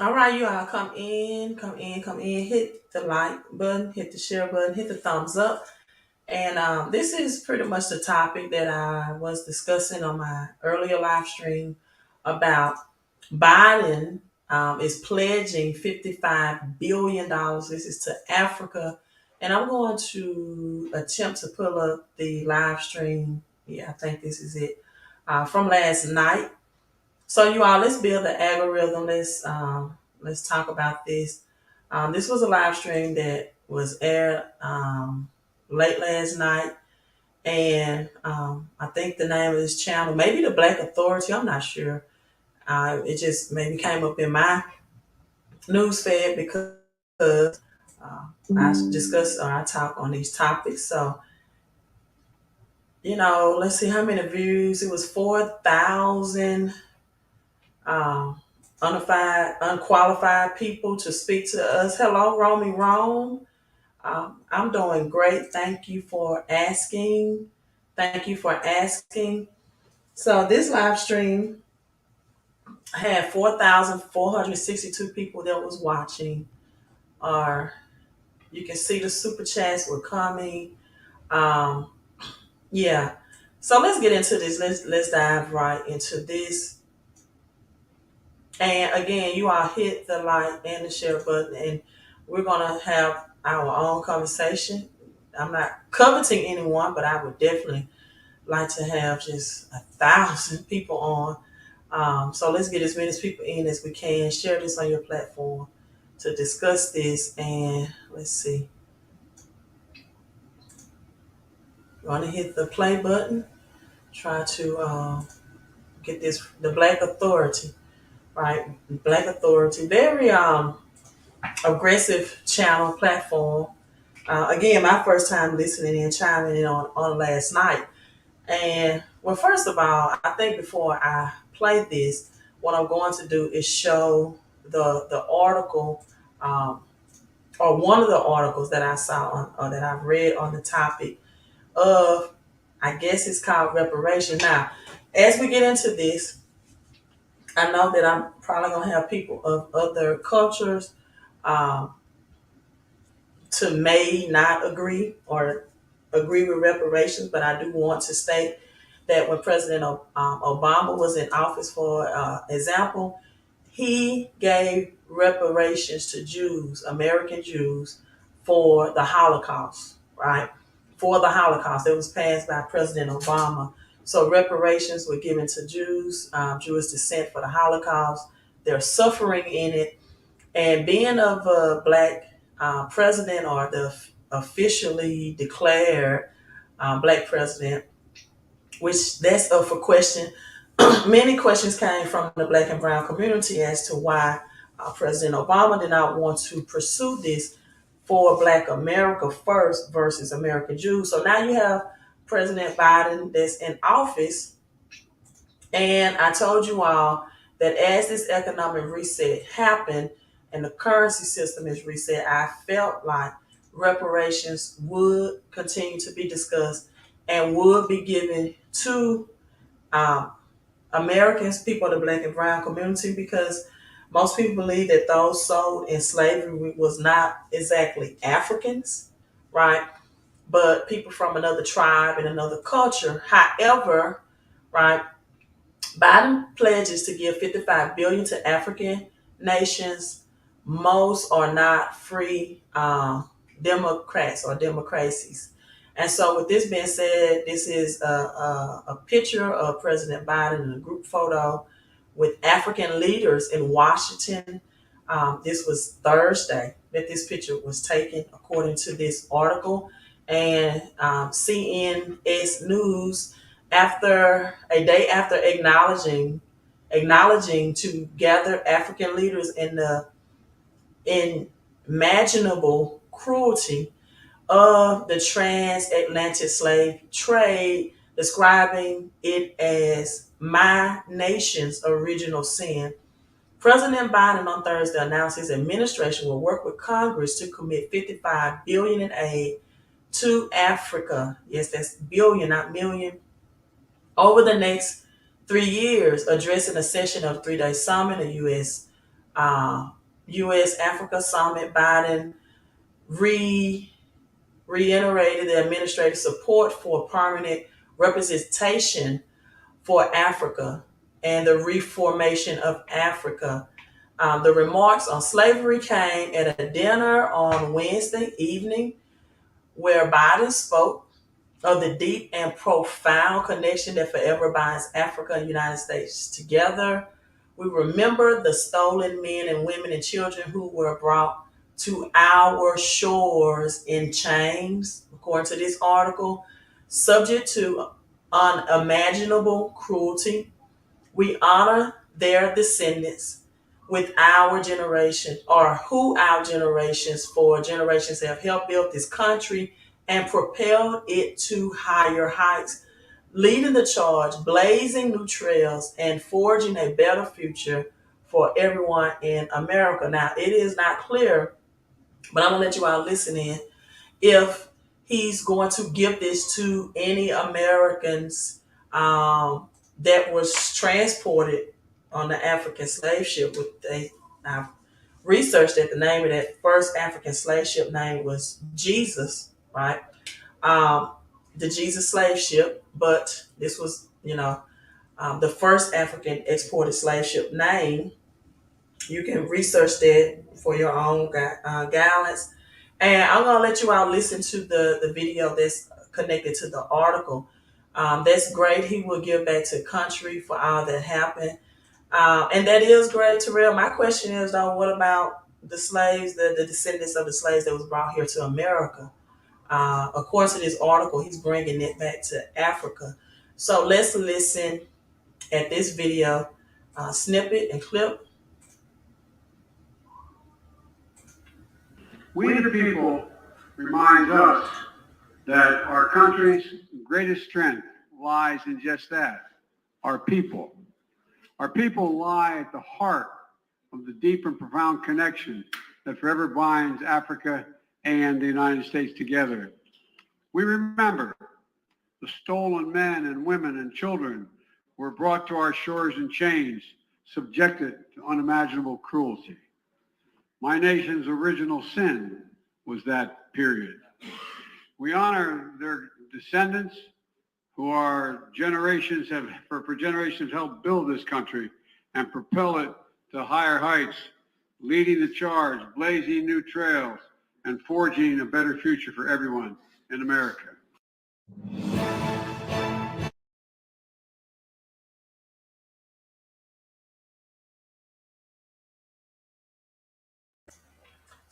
All right, you all come in, come in, come in. Hit the like button, hit the share button, hit the thumbs up. And this is pretty much the topic that I was discussing on my earlier live stream about Biden is pledging $55 billion. This is to Africa. And I'm going to attempt to pull up the live stream. Yeah, I think this is it from last night. So you all, let's build the algorithm. Let's talk about this. This was a live stream that was aired late last night, and I think the name of this channel, maybe the Black Authority. I'm not sure. It just maybe came up in my news feed because I discuss or I talk on these topics. So let's see how many views. It was 4,000 um, unqualified people to speak to us. Hello, Romy Rome. I'm doing great. Thank you for asking. Thank you for asking. So this live stream had 4,462 people that was watching. Or you can see the super chats were coming. Um, yeah. So let's get into this. Let's dive right into this. And again, you all hit the like and the share button, and we're gonna have our own conversation. I'm not coveting anyone, but I would definitely like to have just 1,000 people on. So let's get as many people in as we can. Share this on your platform to discuss this, and let's see. You want to hit the play button. Try to get this the Black Authority, right? Black Authority, very aggressive channel platform. Again, my first time listening and chiming in on last night. And well, first of all, I think before I play this, what I'm going to do is show the article or one of the articles that I saw or that I've read on the topic of, I guess it's called Reparation. Now, as we get into this, I know that I'm probably going to have people of other cultures um, to may not agree or agree with reparations, but I do want to state that when President Obama was in office, for example, he gave reparations to Jews, American Jews, for the Holocaust, right? For the Holocaust. It was passed by President Obama. So reparations were given to Jews, Jewish descent for the Holocaust. They're suffering in it, and being of a black president or the officially declared black president, which that's up for question. Many questions came from the black and brown community as to why President Obama did not want to pursue this for Black America first versus American Jews. So now you have President Biden that's in office, and I told you all that as this economic reset happened and the currency system is reset, I felt like reparations would continue to be discussed and would be given to um, Americans, people of the black and brown community, because most people believe that those sold in slavery was not exactly Africans, right? But people from another tribe and another culture. However, right, Biden pledges to give 55 billion to African nations. Most are not free democrats or democracies. And so, with this being said, this is a picture of President Biden in a group photo with African leaders in Washington. This was Thursday that this picture was taken, according to this article. And CNS News, after a day after acknowledging to gather African leaders in the unimaginable cruelty of the transatlantic slave trade, describing it as my nation's original sin. President Biden on Thursday announced his administration will work with Congress to commit 55 billion in aid to Africa. Yes, that's billion, not million, over the next 3 years, addressing a session of 3-day summit in the U.S. Uh, U.S. Africa Summit, Biden re reiterated the administrative support for permanent representation for Africa and the reformation of Africa. The remarks on slavery came at a dinner on Wednesday evening where Biden spoke of the deep and profound connection that forever binds Africa and the United States together. We remember the stolen men and women and children who were brought to our shores in chains, according to this article, subject to unimaginable cruelty. We honor their descendants with our generation, or who our generations for generations have helped build this country and propelled it to higher heights, leading the charge, blazing new trails, and forging a better future for everyone in America. Now, it is not clear, but I'm gonna let you all listen in if he's going to give this to any Americans that was transported on the African slave ship. I've researched that the name of that first African slave ship name was Jesus, right? Um, the Jesus slave ship, but this was, the first African exported slave ship name. You can research that for your own guidance. And I'm going to let you all listen to the video that's connected to the article. That's great. He will give back to country for all that happened. And that is great, Terrell. My question is, though, what about the slaves, the descendants of the slaves that was brought here to America? According to this article, he's bringing it back to Africa. So let's listen at this video snippet and clip. We the people remind us that our country's greatest strength lies in just that, our people. Our people lie at the heart of the deep and profound connection that forever binds Africa and the United States together. We remember the stolen men and women and children who were brought to our shores in chains, subjected to unimaginable cruelty. My nation's original sin was that period. We honor their descendants who are generations have for generations helped build this country and propel it to higher heights, leading the charge, blazing new trails, and forging a better future for everyone in America.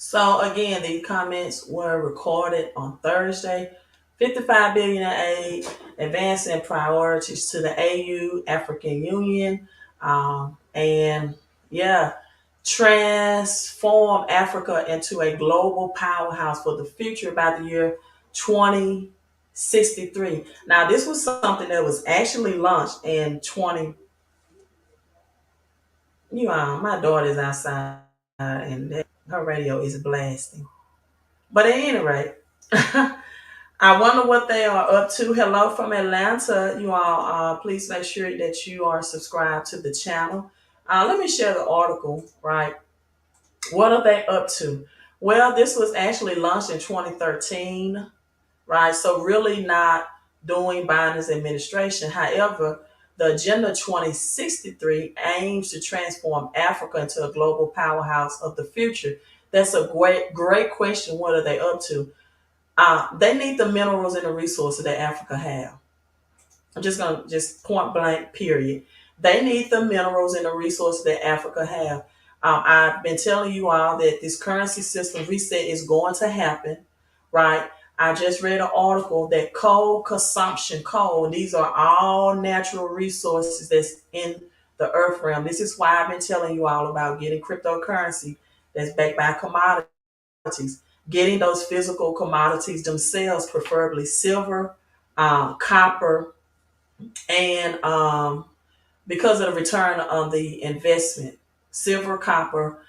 So again, these comments were recorded on Thursday. 55 billion in aid, advancing priorities to the AU, African Union, and yeah, transform Africa into a global powerhouse for the future by the year 2063. Now, this was something that was actually launched in 20. My daughter's outside and her radio is blasting. But at any rate, I wonder what they are up to. Hello from Atlanta. You all, please make sure that you are subscribed to the channel. Let me share the article, right? What are they up to? Well, this was actually launched in 2013, right? So really not doing Biden's administration. However, the Agenda 2063 aims to transform Africa into a global powerhouse of the future. That's a great question. What are they up to? They need the minerals and the resources that Africa have. I'm just gonna just point blank, period. They need the minerals and the resources that Africa have. I've been telling you all that this currency system reset is going to happen, right? I just read an article that coal consumption, these are all natural resources that's in the earth realm. This is why I've been telling you all about getting cryptocurrency that's backed by commodities, getting those physical commodities themselves, preferably silver, copper, and because of the return on the investment, silver, copper.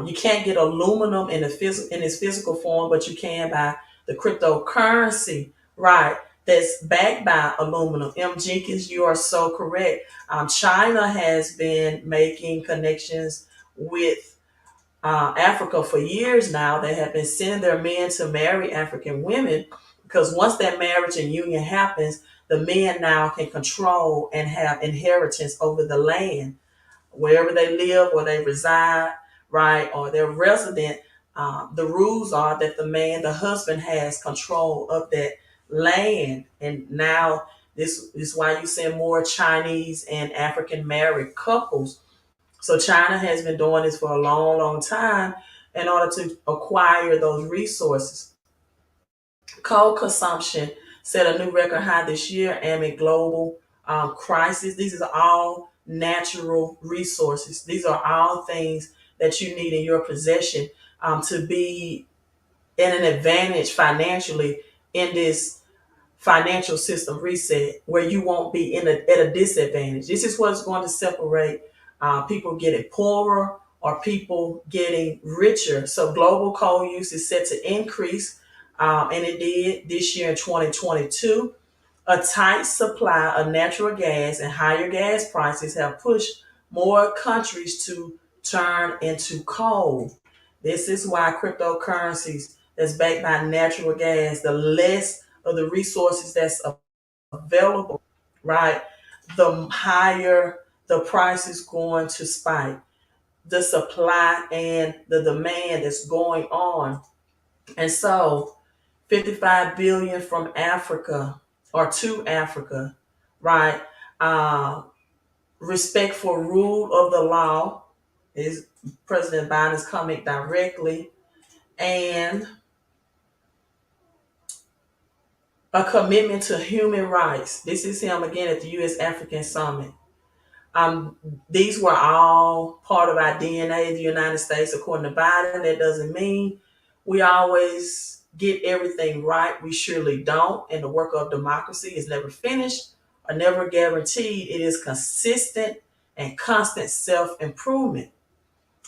You can't get aluminum in its physical form, but you can buy the cryptocurrency, right? That's backed by aluminum. M. Jenkins, you are so correct. China has been making connections with Africa for years now, they have been sending their men to marry African women because once that marriage and union happens, the men now can control and have inheritance over the land wherever they live or they reside, right, or they're resident. The rules are that the husband, has control of that land. And now this is why you see more Chinese and African married couples. So China has been doing this for a long, long time in order to acquire those resources. Coal consumption set a new record high this year amid global crisis. These are all natural resources. These are all things that you need in your possession to be in an advantage financially in this financial system reset where you won't be at a disadvantage. This is what's going to separate people getting poorer or people getting richer. So global coal use is set to increase, and it did this year in 2022. A tight supply of natural gas and higher gas prices have pushed more countries to turn into coal. This is why cryptocurrencies that's backed by natural gas, the less of the resources that's available, right, the higher the price is going to spike. The supply and the demand that's going on. And so 55 billion from Africa or to Africa, right? Uh, Respect for rule of the law is President Biden's comment directly, and a commitment to human rights. This is him again at the U.S. African Summit. Um, these were all part of our DNA, the United States, according to Biden. That doesn't mean we always get everything right. We surely don't. And the work of democracy is never finished or never guaranteed. It is consistent and constant self improvement.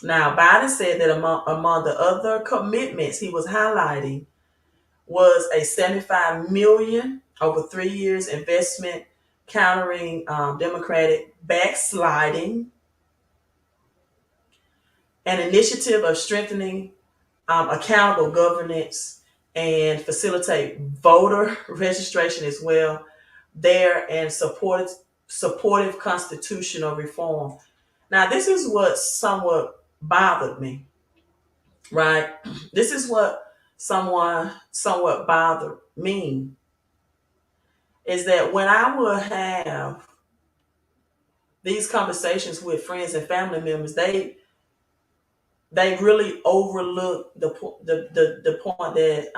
Now, Biden said that among the other commitments he was highlighting was a 75 million over 3 years investment countering democratic backsliding, an initiative of strengthening accountable governance and facilitate voter registration as well there, and supportive constitutional reform. Now this is what somewhat bothered me, right? This is what someone somewhat bothered me, is that when I would have these conversations with friends and family members, they really overlook the point that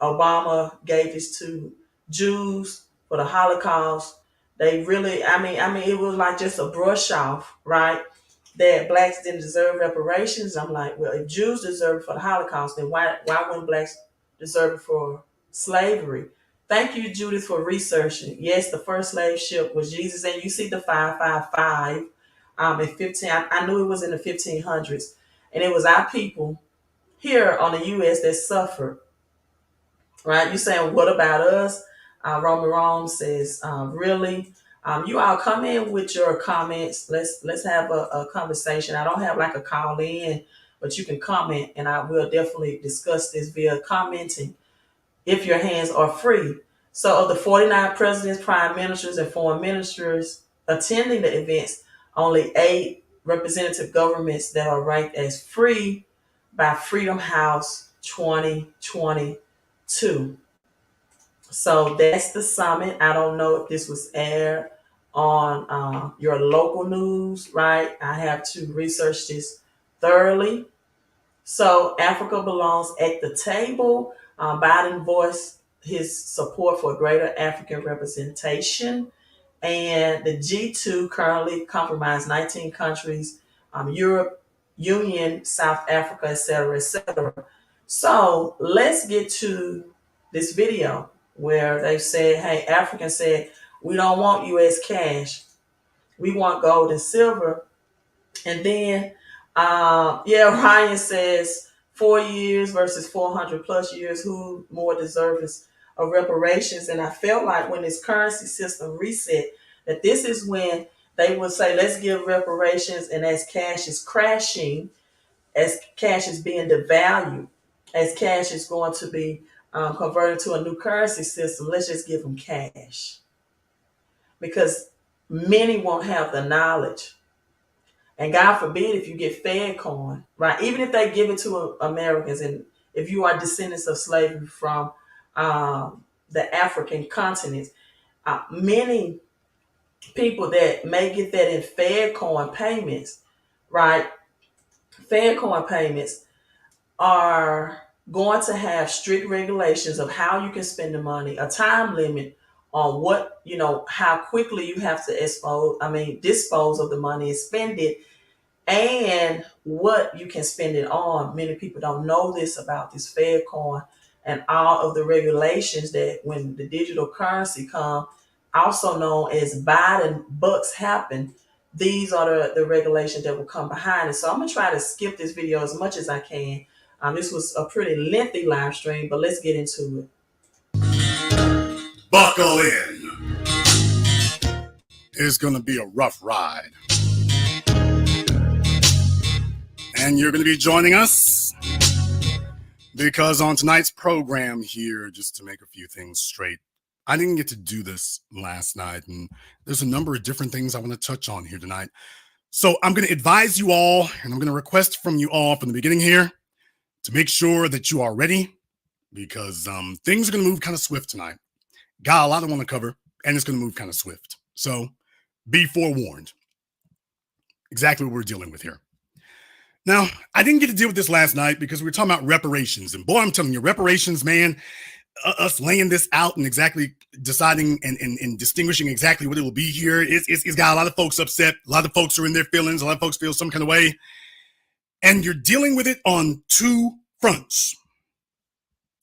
Obama gave this to Jews for the Holocaust. They really, I mean, it was like just a brush off, right? That blacks didn't deserve reparations. I'm like, well, if Jews deserve it for the Holocaust, then why wouldn't blacks deserve it for slavery? Thank you, Judith, for researching. Yes, the first slave ship was Jesus, and you see the 555 in 15. I knew it was in the 1500s, and it was our people here on the U.S. that suffered. Right? You saying, what about us? Roman Rome says, really? You all come in with your comments. Let's have a conversation. I don't have like a call in, but you can comment, and I will definitely discuss this via commenting if your hands are free. So, of the 49 presidents, prime ministers, and foreign ministers attending the events, only 8 representative governments that are ranked as free by Freedom House 2022. So that's the summit. I don't know if this was aired on your local news, right? I have to research this thoroughly. So Africa belongs at the table. Biden voiced his support for greater African representation. And the G2 currently comprise 19 countries, Europe, Union, South Africa, etc., etc. So let's get to this video where they said, hey, Africans said, we don't want US cash. We want gold and silver. And then, yeah, Ryan says 4 years versus 400 plus years. Who more deserves of reparations? And I felt like when this currency system reset, that this is when they would say, let's give reparations. And as cash is crashing, as cash is being devalued, as cash is going to be converted to a new currency system, let's just give them cash because many won't have the knowledge. And God forbid if you get Fed coin, right? Even if they give it to Americans, and if you are descendants of slavery from the African continent, many people that may get that in Fed coin payments, right? Fed coin payments are going to have strict regulations of how you can spend the money, a time limit on what, how quickly you have to dispose of the money and spend it, and what you can spend it on. Many people don't know this about this Fed coin and all of the regulations that when the digital currency come, also known as Biden bucks happen. These are the regulations that will come behind it. So I'm gonna try to skip this video as much as I can. This was a pretty lengthy live stream, but let's get into it. Buckle in. It's going to be a rough ride. And you're going to be joining us because on tonight's program here, just to make a few things straight, I didn't get to do this last night, and there's a number of different things I want to touch on here tonight. So I'm going to advise you all, and I'm going to request from you all from the beginning here to make sure that you are ready because things are going to move kind of swift tonight. Got a lot I want to cover, and it's going to move kind of swift. So be forewarned. Exactly what we're dealing with here. Now, I didn't get to deal with this last night because we were talking about reparations. And boy, I'm telling you, reparations, man, us laying this out and exactly deciding and distinguishing exactly what it will be here, it's got a lot of folks upset. A lot of folks are in their feelings. A lot of folks feel some kind of way. And you're dealing with it on two fronts.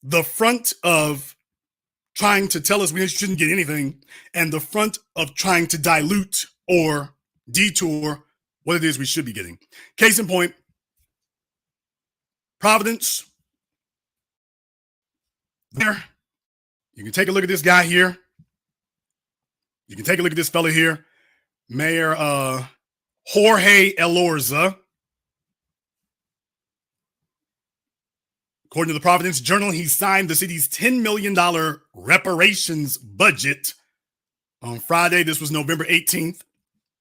The front of trying to tell us we shouldn't get anything, and the front of trying to dilute or detour what it is we should be getting. Case in point, Providence. There. You can take a look at this guy here. You can take a look at this fella here. Mayor Jorge Elorza. According to the Providence Journal, he signed the city's $10 million reparations budget on Friday. This was November 18th,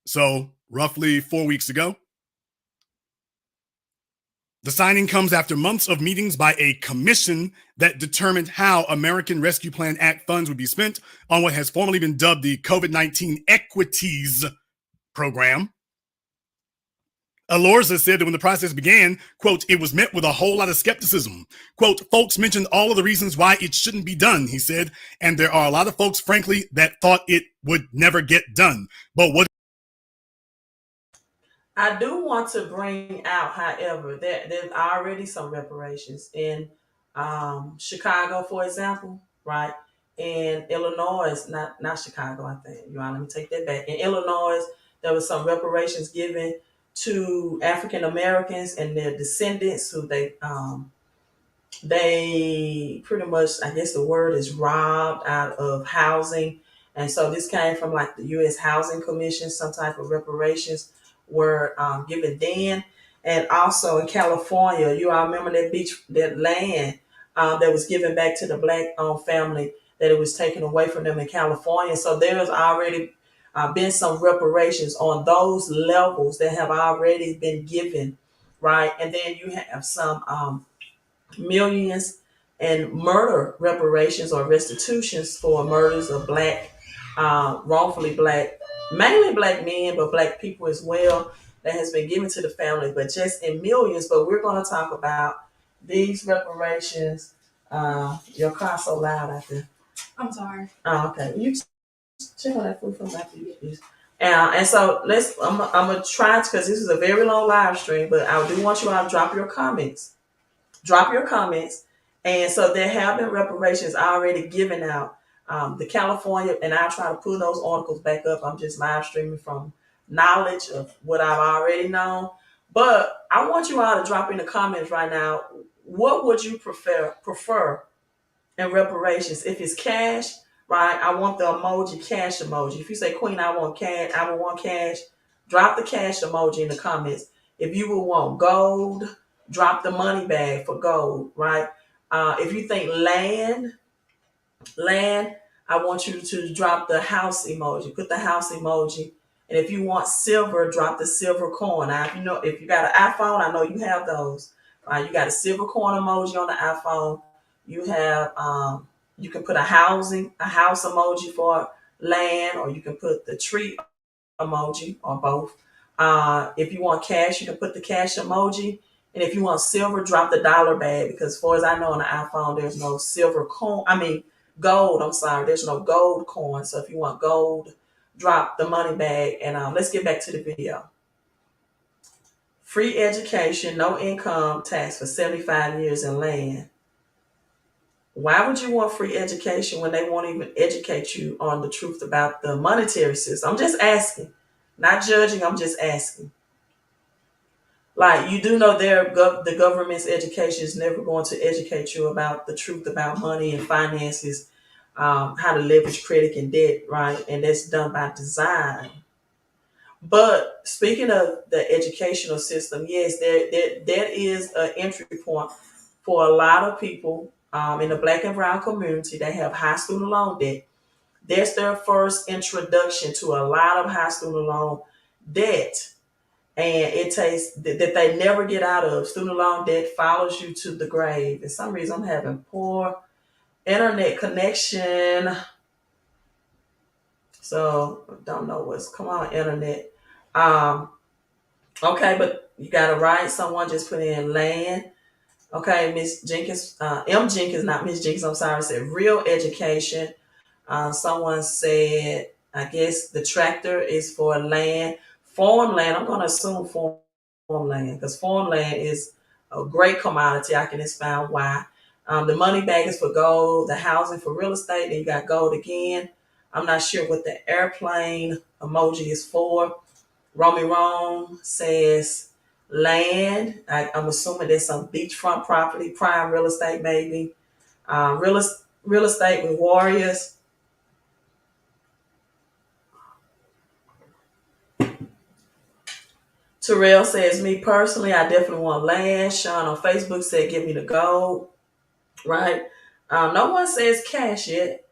so roughly 4 weeks ago. The signing comes after months of meetings by a commission that determined how American Rescue Plan Act funds would be spent on what has formerly been dubbed the COVID-19 Equities Program. Elorza said that when the process began, quote, it was met with a whole lot of skepticism. Quote, folks mentioned all of the reasons why it shouldn't be done, he said, and there are a lot of folks, frankly, that thought it would never get done. But what I do want to bring out, however, that there's already some reparations in Chicago, for example, right? In Illinois, not Chicago, I think. Let me take that back. In Illinois, there was some reparations given to African Americans and their descendants who they pretty much, I guess the word is robbed out of housing. And so this came from like the U.S. Housing Commission, some type of reparations were given then. And also in California, you all remember that land that was given back to the black family, that it was taken away from them in California. So there's already been some reparations on those levels that have already been given, right? And then you have some millions and murder reparations or restitutions for murders of black, wrongfully black, mainly black men, but black people as well, that has been given to the family, but just in millions. But we're going to talk about these reparations. Your car's so loud out there. I'm sorry. Oh, okay. You check on that food from after you get this. And so I'm gonna try because this is a very long live stream, but I do want you all to drop your comments. And so there have been reparations already given out. The California, and I'll try to pull those articles back up. I'm just live streaming from knowledge of what I've already known. But I want you all to drop in the comments right now. What would you prefer in reparations? If it's cash, right? I want the emoji, cash emoji. If you say, Queen, I want cash, drop the cash emoji in the comments. If you would want gold, drop the money bag for gold, right? If you think land, I want you to drop the house emoji. Put the house emoji. And if you want silver, drop the silver coin. Now, if you got an iPhone, I know you have those. Right? You got a silver coin emoji on the iPhone. You have you can put a house emoji for land, or you can put the tree emoji, or both. If you want cash, you can put the cash emoji. And if you want silver, drop the dollar bag, because as far as I know on the iPhone, there's no silver coin. I mean, gold. I'm sorry, there's no gold coin. So if you want gold, drop the money bag. And let's get back to the video. Free education, no income tax for 75 years in land. Why would you want free education when they won't even educate you on the truth about the monetary system? I'm just asking, not judging. I'm just asking. Like, you do know the government's education is never going to educate you about the truth about money and finances, how to leverage credit and debt, right? And that's done by design. But speaking of the educational system, yes, that is an entry point for a lot of people in the Black and brown community. They have high student loan debt. That's their first introduction to a lot of high student loan debt. And it takes that they never get out of. Student loan debt follows you to the grave. For some reason, I'm having poor internet connection. So don't know come on, internet. Okay, but you got it right. Someone just put in land. Okay, Miss Jenkins, M. Jenkins, not Miss Jenkins, I'm sorry, said real education. Someone said, I guess the tractor is for land. Farmland, I'm going to assume farmland, because farmland is a great commodity. I can expound why. The money bag is for gold, the housing for real estate, and you got gold again. I'm not sure what the airplane emoji is for. Romy Rome says land. I'm assuming there's some beachfront property, prime real estate maybe. Real estate with warriors. Terrell says, me personally, I definitely want land. Sean on Facebook said, give me the gold. Right? No one says cash yet.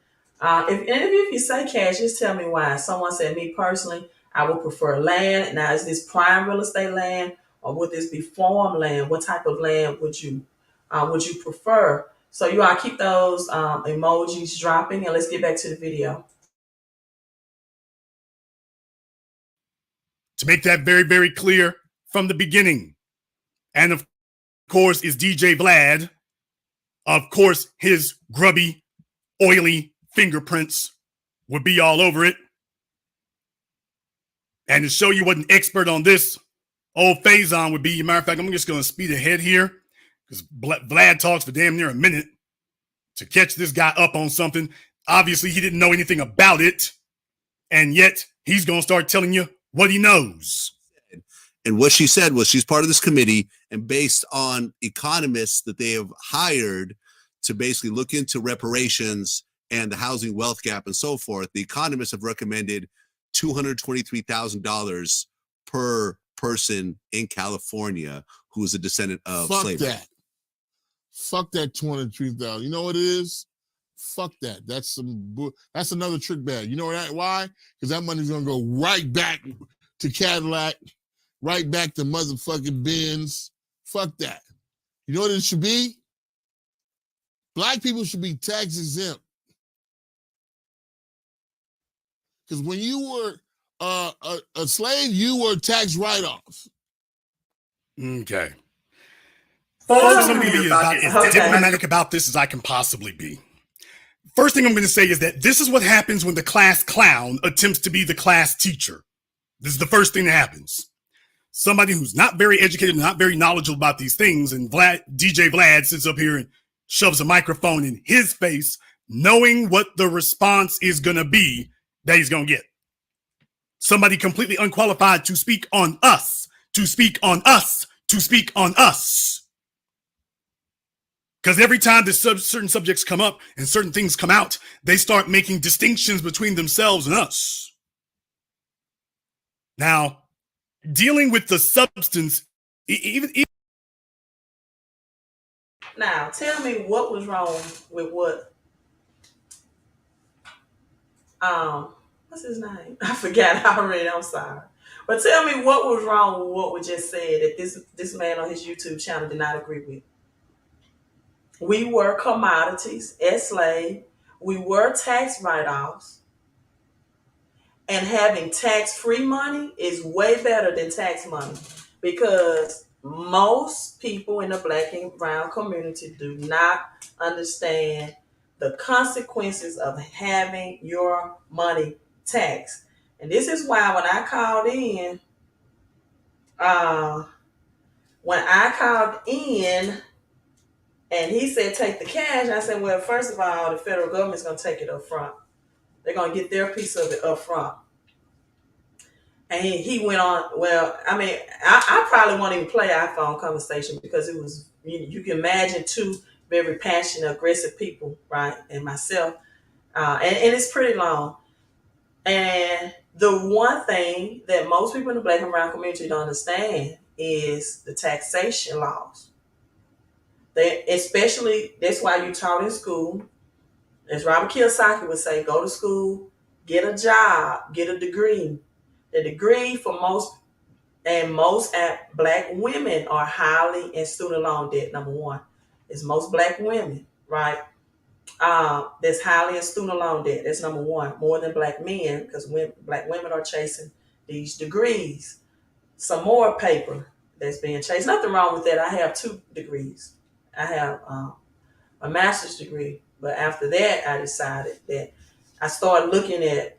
If you say cash, just tell me why. Someone said, me personally, I would prefer land. Now, is this prime real estate land, or would this be farm land? What type of land would you prefer? So you all keep those emojis dropping, and let's get back to the video. To make that very, very clear from the beginning. And of course, is DJ Vlad. Of course, his grubby, oily fingerprints would be all over it. And to show you what an expert on this, old Faison would be. Matter of fact, I'm just going to speed ahead here, because Vlad talks for damn near a minute to catch this guy up on something. Obviously, he didn't know anything about it, and yet he's going to start telling you what he knows. And what she said was she's part of this committee, and based on economists that they have hired to basically look into reparations and the housing wealth gap and so forth, the economists have recommended $223,000 per person in California who is a descendant of slavery. Fuck that 203,000. You know what it is? Fuck that. That's another trick bag. You know why? Because that money's gonna go right back to Cadillac, right back to motherfucking Benz. Fuck that. You know what it should be? Black people should be tax exempt. Because when you were a slave, you were tax write-off. Okay. Folks, I'm going to be about as diplomatic about this as I can possibly be. First thing I'm going to say is that this is what happens when the class clown attempts to be the class teacher. This is the first thing that happens. Somebody who's not very educated, not very knowledgeable about these things, and DJ Vlad sits up here and shoves a microphone in his face, knowing what the response is going to be that he's going to get. Somebody completely unqualified to speak on us, to speak on us, to speak on us. Because every time that certain subjects come up and certain things come out, they start making distinctions between themselves and us. Now, dealing with the substance, even Now, tell me what was wrong with what what's his name? I forgot already. I'm sorry. But tell me what was wrong with what we just said that this man on his YouTube channel did not agree with. We were commodities as slaves. We were tax write-offs. And having tax-free money is way better than tax money because most people in the black and brown community do not understand the consequences of having your money taxed. And this is why uh, when I called in and he said take the cash, I said, well, first of all, the federal government's going to take it up front. They're going to get their piece of it up front. And he went on, well, I mean, I probably won't even play our phone conversation because it was, you can imagine two very passionate, aggressive people, right? And myself. And it's pretty long. And the one thing that most people in the black and brown community don't understand is the taxation laws. They, especially, that's why you taught in school. As Robert Kiyosaki would say, go to school, get a job, get a degree. The degree for most black women are highly in student loan debt. Number one, it's most black women, right? That's highly in student loan debt. That's number one, more than black men, because black women are chasing these degrees. Some more paper that's being chased. Nothing wrong with that. I have 2 degrees. I have a master's degree, but after that, I decided that I started looking at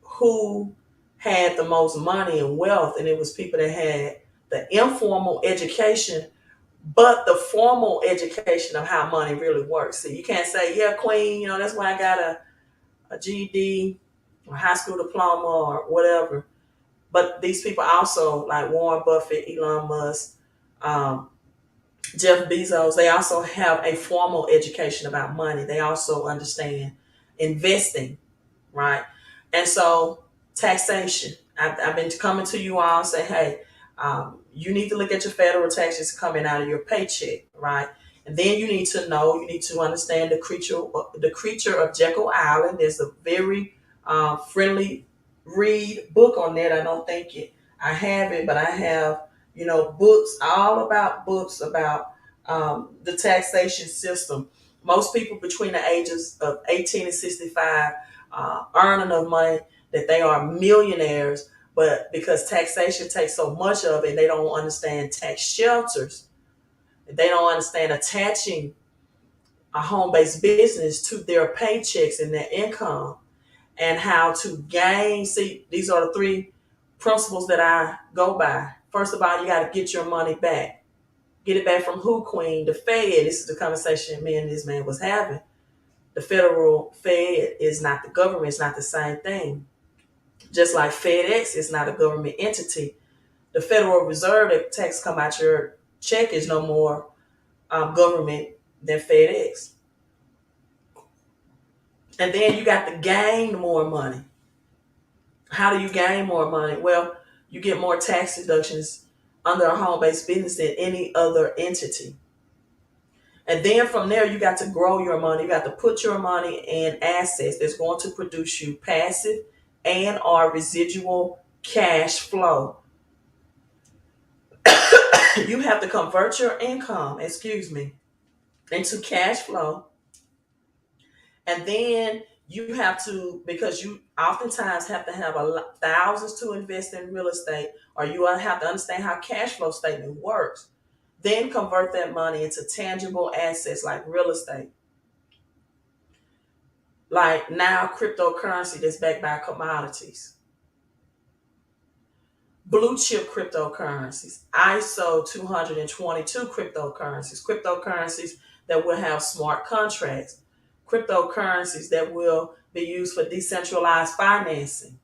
who had the most money and wealth, and it was people that had the informal education, but the formal education of how money really works. So you can't say, yeah, queen, that's why I got a GED or high school diploma or whatever. But these people also, like Warren Buffett, Elon Musk, Jeff Bezos, they also have a formal education about money. They also understand investing, right? And so taxation. I've been coming to you all and say, hey, you need to look at your federal taxes coming out of your paycheck, right? And then you need to understand the creature of Jekyll Island. There's a very friendly read book on that. I don't think I have it, but I have, books, all about books about the taxation system. Most people between the ages of 18 and 65 earn enough money that they are millionaires, but because taxation takes so much of it, they don't understand tax shelters. They don't understand attaching a home-based business to their paychecks and their income and how to gain. See, these are the 3 principles that I go by. First of all, you got to get your money back. Get it back from who, queen? The Fed. This is the conversation me and this man was having. The federal Fed is not the government. It's not the same thing. Just like FedEx is not a government entity. The Federal Reserve that tax come out your check is no more government than FedEx. And then you got to gain more money. How do you gain more money? Well, you get more tax deductions under a home-based business than any other entity. And then from there, you got to grow your money. You got to put your money in assets that's going to produce you passive and or residual cash flow. You have to convert your income, into cash flow. And then you have to, because you oftentimes have to have thousands to invest in real estate, or you have to understand how cash flow statement works. Then convert that money into tangible assets like real estate. Like now cryptocurrency that's backed by commodities. Blue chip cryptocurrencies, ISO 222 cryptocurrencies that will have smart contracts, cryptocurrencies that will be used for decentralized financing,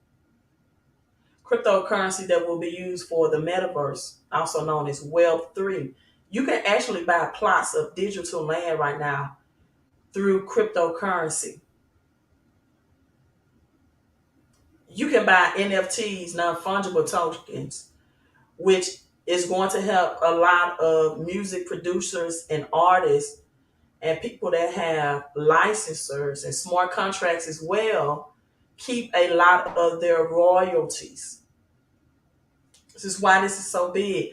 cryptocurrency that will be used for the metaverse, also known as Web3. You can actually buy plots of digital land right now through cryptocurrency. You can buy NFTs, non-fungible tokens, which It's going to help a lot of music producers and artists and people that have licensors and smart contracts as well keep a lot of their royalties. This is why this is so big.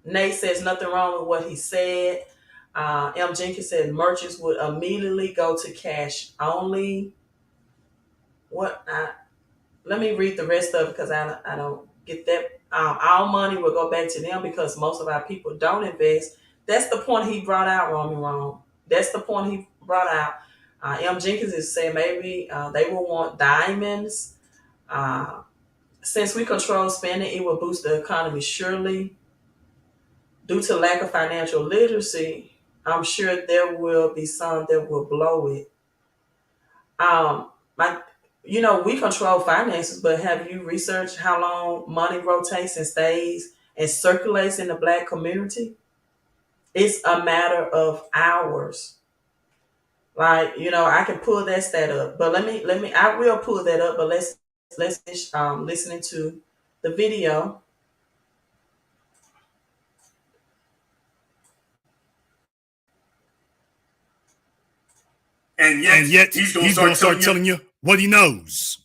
Nate says nothing wrong with what he said. M. Jenkins said merchants would immediately go to cash only. What? Let me read the rest of it because I don't get that. Our money will go back to them because most of our people don't invest. That's the point he brought out, Roman Rome. That's the point he brought out. M. Jenkins is saying maybe they will want diamonds. Since we control spending, it will boost the economy surely. Due to lack of financial literacy, I'm sure there will be some that will blow it. My, we control finances, but have you researched how long money rotates and stays and circulates in the black community? It's a matter of hours. Like, I can pull that stat up, but I will pull that up, but let's finish listening to the video. And yet he's going to start telling you what he knows.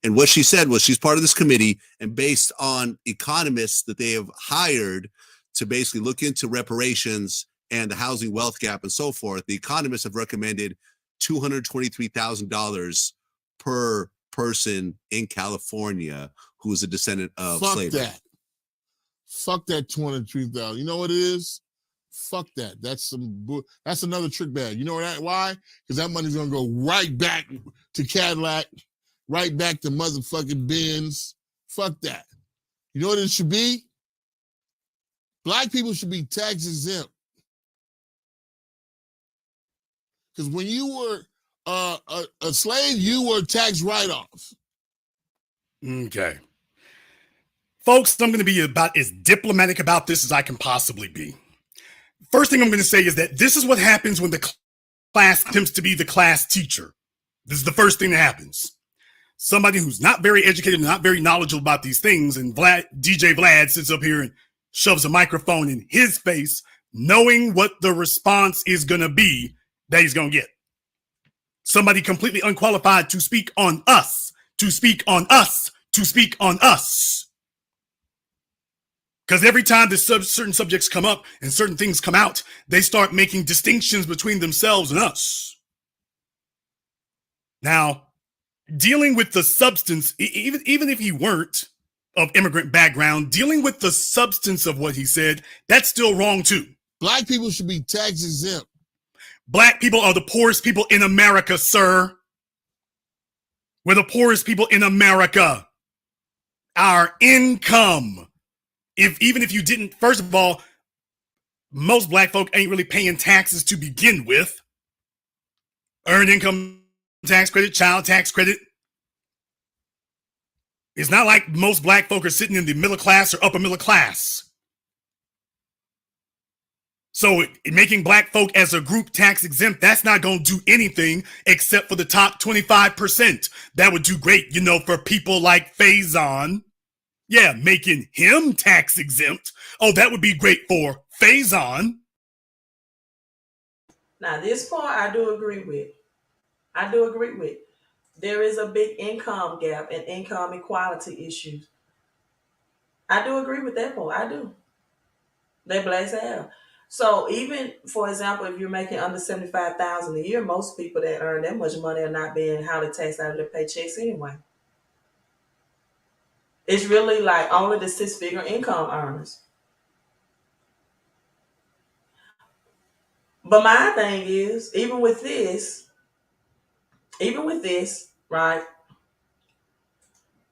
And what she said was she's part of this committee, and based on economists that they have hired to basically look into reparations and the housing wealth gap and so forth, the economists have recommended $223,000 per person in California who is a descendant of slavery. Fuck that 203,000. You know what it is? Fuck that. That's another trick bag. You know why? Because that money's gonna go right back to Cadillac, right back to motherfucking Benz. Fuck that. You know what it should be? Black people should be tax exempt. Because when you were a slave, you were tax write-off. Okay. Folks, I'm going to be about as diplomatic about this as I can possibly be. First thing I'm going to say is that this is what happens when the class attempts to be the class teacher. This is the first thing that happens. Somebody who's not very educated, not very knowledgeable about these things, and DJ Vlad sits up here and shoves a microphone in his face, knowing what the response is going to be that he's going to get. Somebody completely unqualified to speak on us, to speak on us, to speak on us. Because every time certain subjects come up and certain things come out, they start making distinctions between themselves and us. Now, dealing with the substance, even if he weren't of immigrant background, dealing with the substance of what he said, that's still wrong too. Black people should be tax exempt. Black people are the poorest people in America, sir. We're the poorest people in America. Our income, even if you didn't, first of all, most black folk ain't really paying taxes to begin with. Earned income tax credit, child tax credit. It's not like most black folk are sitting in the middle class or upper middle class. So making black folk as a group tax exempt, that's not going to do anything except for the top 25%. That would do great, for people like Faison. Yeah, making him tax exempt. Oh, that would be great for Faison. Now, this part I do agree with. There is a big income gap and income equality issues. I do agree with that part. I do. They black as hell. So even, for example, if you're making under $75,000 a year, most people that earn that much money are not being highly taxed out of their paychecks anyway. It's really like only the six-figure income earners. But my thing is, even with this, right?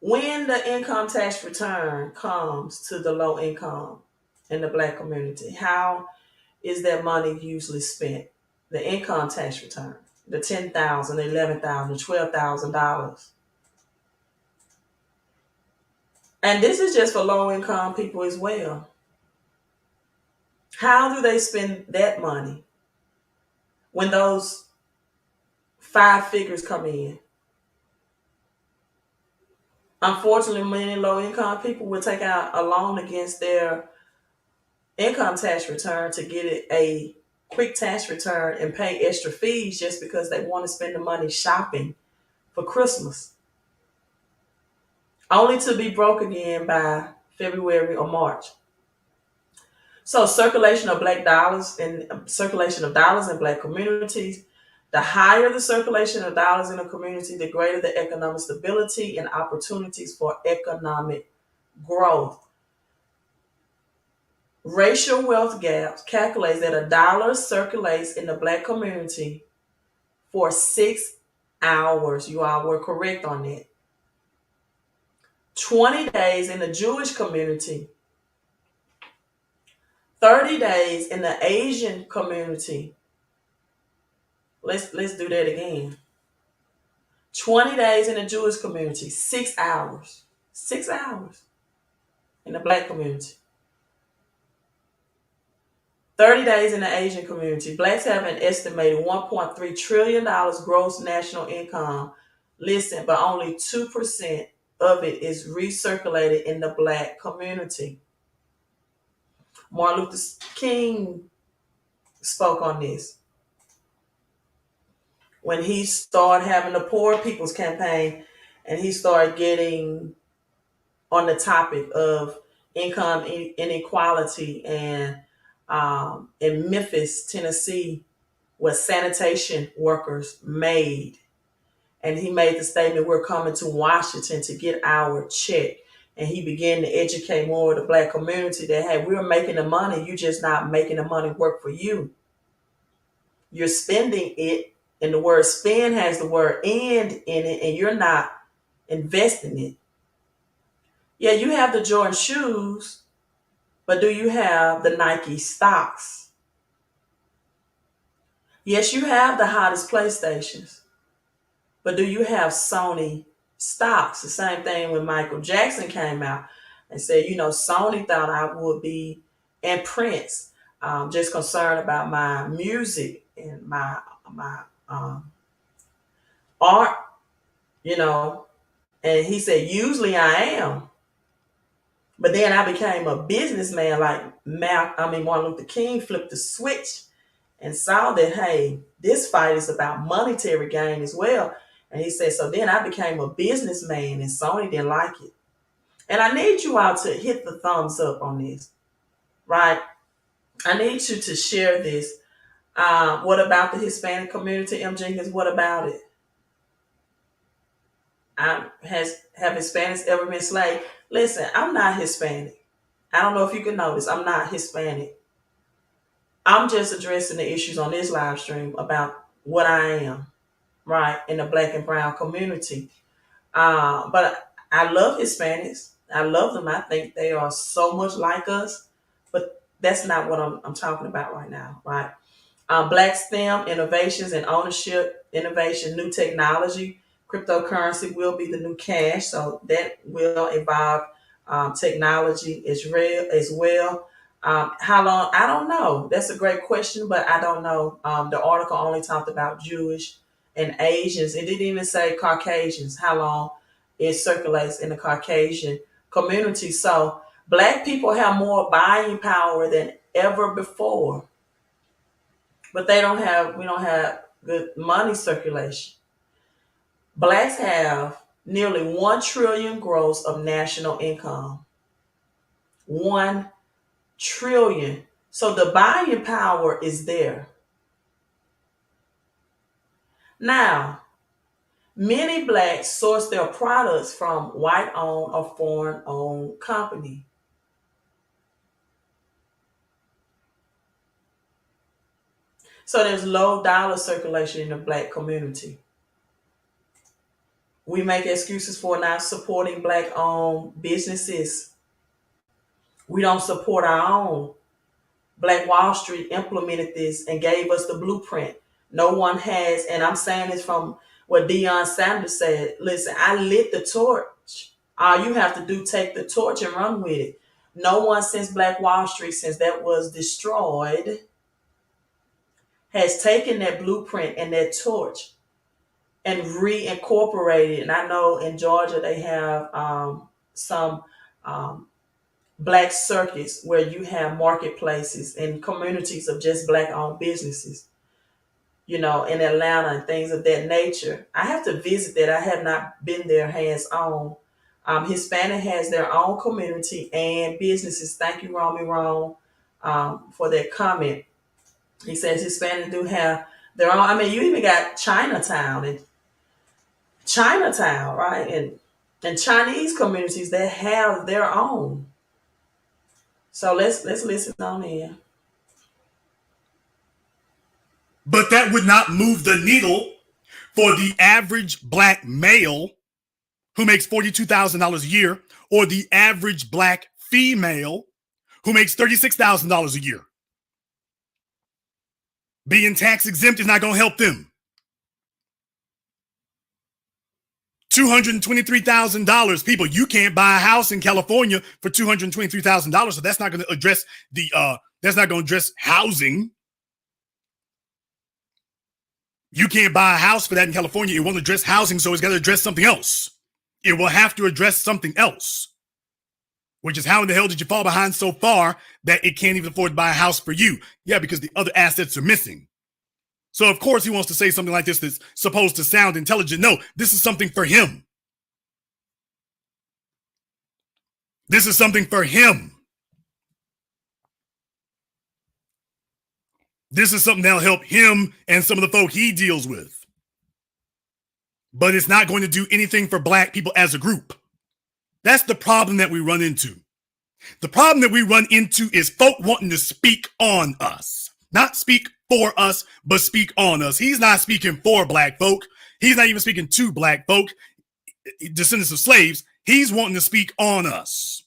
When the income tax return comes to the low income in the black community, how is that money usually spent? The income tax return, the $10,000, $11,000, $12,000. And this is just for low income people as well. How do they spend that money when those 5 figures come in? Unfortunately, many low income people will take out a loan against their income tax return to get it a quick tax return and pay extra fees just because they want to spend the money shopping for Christmas, only to be broke again by February or March. So circulation of black dollars and circulation of dollars in black communities. The higher the circulation of dollars in a community, the greater the economic stability and opportunities for economic growth. Racial wealth gaps calculates that a dollar circulates in the black community for 6 hours. You all were correct on that. 20 days in the Jewish community, 30 days in the Asian community. Let's do that again. 20 days in the Jewish community, 6 hours. 6 hours in the black community. 30 days in the Asian community. Blacks have an estimated $1.3 trillion gross national income. Listen, but only 2% of it is recirculated in the black community. Martin Luther King spoke on this when he started having the Poor People's Campaign, and he started getting on the topic of income inequality. And in Memphis, Tennessee, was sanitation workers made. And he made the statement, we're coming to Washington to get our check. And he began to educate more of the black community that, hey, we're making the money. You're just not making the money work for you. You're spending it. And the word spend has the word "and" in it, and you're not investing it. Yeah, you have the Jordan shoes, but do you have the Nike stocks? Yes, you have the hottest PlayStations, but do you have Sony stocks? The same thing when Michael Jackson came out and said, Sony thought I would be, and Prince, just concerned about my music and my art, and he said, usually I am. But then I became a businessman like Martin Luther King flipped the switch and saw that, hey, this fight is about monetary gain as well. And he said, so then I became a businessman, and Sony didn't like it. And I need you all to hit the thumbs up on this, right? I need you to share this. What about the Hispanic community, M. Jenkins? What about it? Have Hispanics ever been enslaved? Listen, I'm not Hispanic. I don't know if you can notice, I'm not Hispanic. I'm just addressing the issues on this live stream about what I am, right, in the black and brown community. But I love Hispanics. I love them. I think they are so much like us. But that's not what I'm talking about right now, right? Black STEM, innovations and ownership, innovation, new technology. Cryptocurrency will be the new cash. So that will involve technology as well. How long? I don't know. That's a great question, but I don't know. The article only talked about Jewish and Asians. It didn't even say Caucasians, how long it circulates in the Caucasian community. So black people have more buying power than ever before, but we don't have good money circulation. Blacks have nearly 1 trillion gross of national income. 1 trillion. So the buying power is there. Now, many blacks source their products from white-owned or foreign-owned company. So there's low dollar circulation in the black community. We make excuses for not supporting black-owned businesses. We don't support our own. Black Wall Street implemented this and gave us the blueprint. No one has, and I'm saying this from what Deion Sanders said. Listen, I lit the torch. All you have to do, take the torch and run with it. No one since Black Wall Street, since that was destroyed, has taken that blueprint and that torch and reincorporate it. And I know in Georgia they have some um, black circuits where you have marketplaces and communities of just black owned businesses, you know, in Atlanta and things of that nature. I have to visit that. I have not been there hands on. Hispanic has their own community and businesses. Thank you, Romy Rome, for that comment. He says Hispanic do have their own. I mean, you even got Chinatown, right? And Chinese communities that have their own. So let's listen on in. But that would not move the needle for the average black male who makes $42,000 a year, or the average black female who makes $36,000 a year. Being tax exempt is not going to help them. $223,000, people, you can't buy a house in California for $223,000, so that's not going to address that's not going to address housing. You can't buy a house for that in California. It won't address housing, so it's got to address something else. It will have to address something else, which is how in the hell did you fall behind so far that it can't even afford to buy a house for you? Yeah, because the other assets are missing. So of course he wants to say something like this that's supposed to sound intelligent. No, this is something for him. This is something for him. This is something that'll help him and some of the folk he deals with. But it's not going to do anything for black people as a group. That's the problem that we run into. The problem that we run into is folk wanting to speak on us. Not speak for us, but speak on us. He's not speaking for black folk. He's not even speaking to black folk, descendants of slaves. He's wanting to speak on us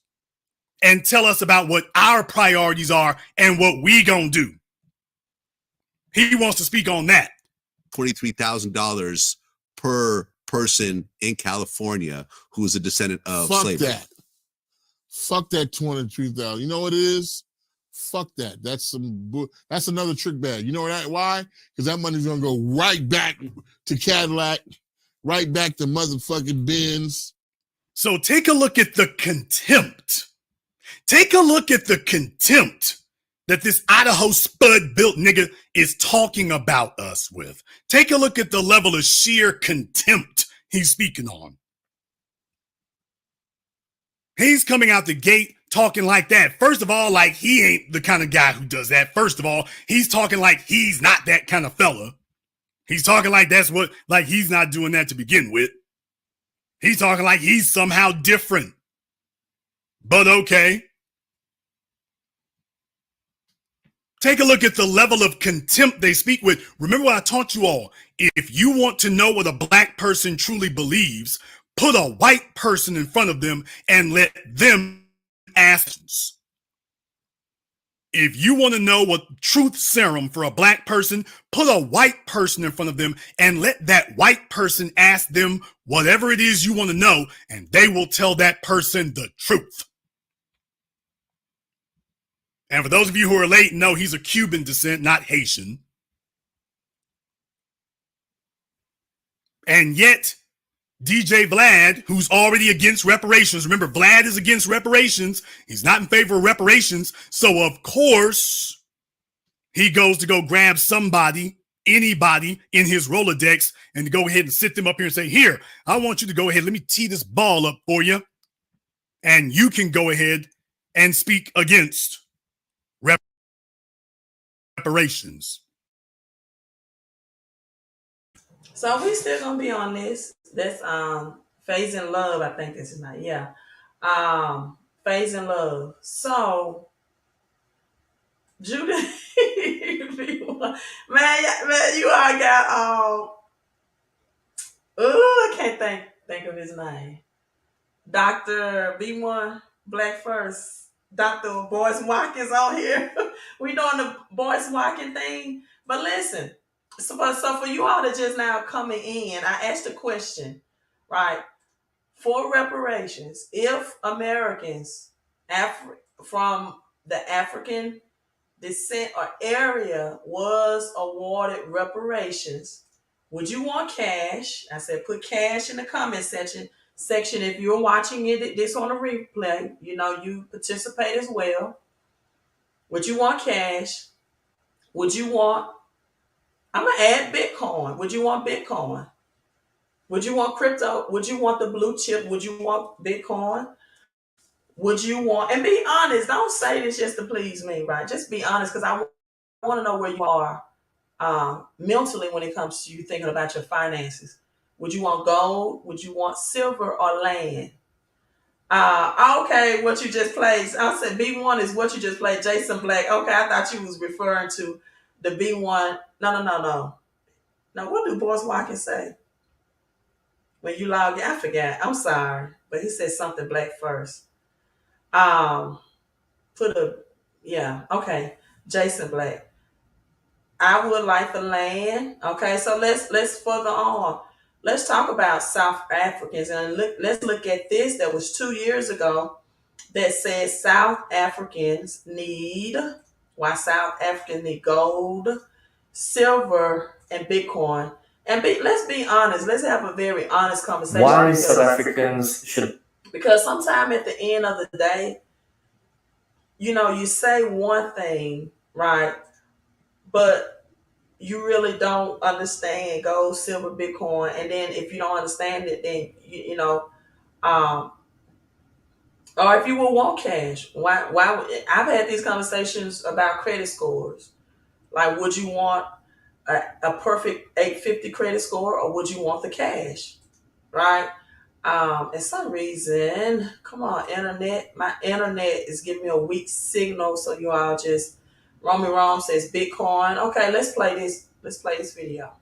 and tell us about what our priorities are and what we gonna do. He wants to speak on that. $23,000 per person in California who is a descendant of slavery. Fuck that 23,000. You know what it is? Fuck that. That's another trick bag. You know why? Because that money's gonna go right back to Cadillac, right back to motherfucking Benz. So take a look at the contempt. Take a look at the contempt that this Idaho spud built nigga is talking about us with. Take a look at the level of sheer contempt he's speaking on. He's coming out the gate talking like that. First of all, like he ain't the kind of guy who does that. First of all, he's talking like he's not that kind of fella. He's talking like like he's not doing that to begin with. He's talking like he's somehow different. But okay. Take a look at the level of contempt they speak with. Remember what I taught you all. If you want to know what a black person truly believes, put a white person in front of them and let them ask. If you want to know what truth serum for a black person, put a white person in front of them and let that white person ask them whatever it is you want to know, and they will tell that person the truth. And for those of you who are late, know he's of Cuban descent, not Haitian. And yet, DJ Vlad, who's already against reparations, remember, Vlad is against reparations. He's not in favor of reparations. So, of course, he goes to go grab somebody, anybody in his Rolodex, and to go ahead and sit them up here and say, here, I want you to go ahead. Let me tee this ball up for you. And you can go ahead and speak against reparations. So we still gonna be on this. That's Phase in Love, I think this is not, yeah. Phase in Love. So Judah, man, you all got I can't think of his name. Dr. B1 Black First. Dr. Boyce Watkins on here. We doing the Boyce Watkins thing. But listen, so for you all that just now coming in, I asked a question, right? For reparations, if Americans from the African descent or area was awarded reparations, Would you want cash? I said, put cash in the comment section. If you're watching this on a replay, you participate as well. Would you want cash? Would you want, I'm going to add Bitcoin. Would you want Bitcoin? Would you want crypto? Would you want the blue chip? Would you want Bitcoin? Would you want, and be honest, don't say this just to please me, right? Just be honest, because I want to know where you are mentally when it comes to you thinking about your finances. Would you want gold? Would you want silver or land? Okay, what you just played. I said B1 is what you just played, Jason Black. Okay, I thought you was referring to the B1. No. Now, what do Boris Watkins say? When you log in, I forgot. I'm sorry. But he said something black first. Um, put a, yeah, okay. Jason Black. I would like the land. Okay, so let's further on. Let's talk about South Africans and let's look at this. That was 2 years ago that says South Africans need gold, silver, and Bitcoin. And let's be honest. Let's have a very honest conversation. Why South Africans should. Because sometime at the end of the day, you say one thing, right? But you really don't understand gold, silver, Bitcoin. And then if you don't understand it, then, or if you will want cash, I've had these conversations about credit scores. Like, would you want a perfect 850 credit score, or would you want the cash, right? And some reason, come on, internet. My internet is giving me a weak signal, so you all just. Romy Rome says Bitcoin. Okay, let's play this. Let's play this video.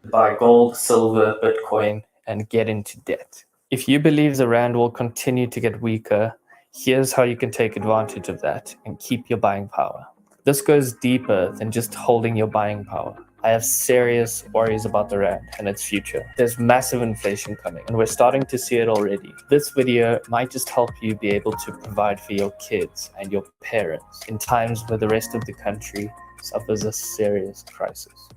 Buy gold, silver, Bitcoin, and get into debt. If you believe the rand will continue to get weaker, here's how you can take advantage of that and keep your buying power. This goes deeper than just holding your buying power. I have serious worries about the rand and its future. There's massive inflation coming, and we're starting to see it already. This video might just help you be able to provide for your kids and your parents in times where the rest of the country suffers a serious crisis.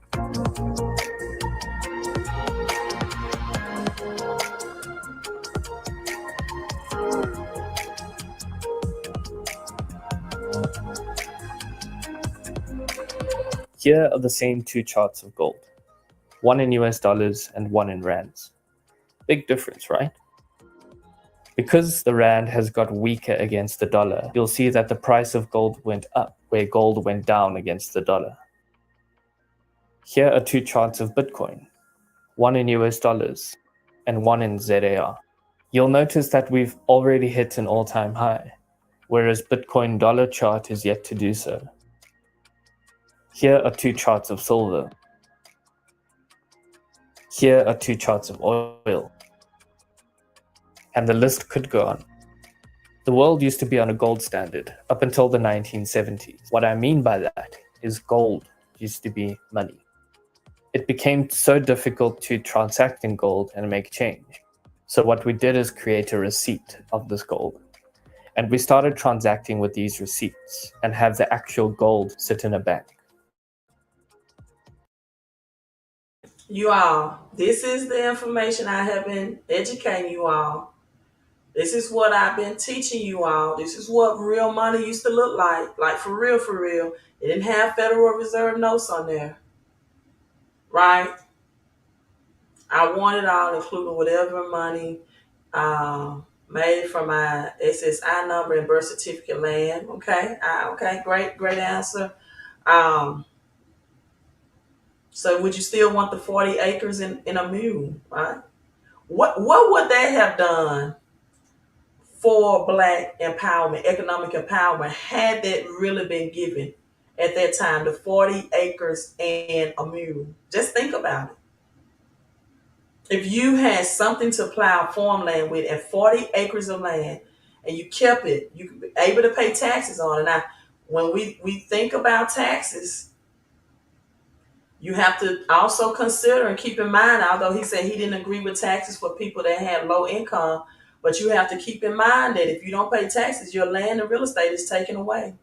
Here are the same two charts of gold, one in US dollars and one in rands. Big difference, right? Because the rand has got weaker against the dollar, you'll see that the price of gold went up, where gold went down against the dollar. Here are two charts of Bitcoin, one in US dollars and one in ZAR. You'll notice that we've already hit an all-time high, whereas Bitcoin dollar chart is yet to do so. Here are two charts of silver. Here are two charts of oil. And the list could go on. The world used to be on a gold standard up until the 1970s. What I mean by that is gold used to be money. It became so difficult to transact in gold and make change. So what we did is create a receipt of this gold. And we started transacting with these receipts and have the actual gold sit in a bank. You all, this is the information I have been educating you all. This is what I've been teaching you all. This is what real money used to look like. Like, for real, for real. It didn't have Federal Reserve notes on there. Right? I want it all, including whatever money made from my SSI number and birth certificate land. Okay? Okay, great answer. So would you still want the 40 acres in a mule, right? What would that have done for Black empowerment, economic empowerment, had that really been given at that time, the 40 acres and a mule? Just think about it. If you had something to plow farmland with and 40 acres of land and you kept it, you could be able to pay taxes on it. Now, when we think about taxes, you have to also consider and keep in mind, although he said he didn't agree with taxes for people that had low income, but you have to keep in mind that if you don't pay taxes, your land and real estate is taken away.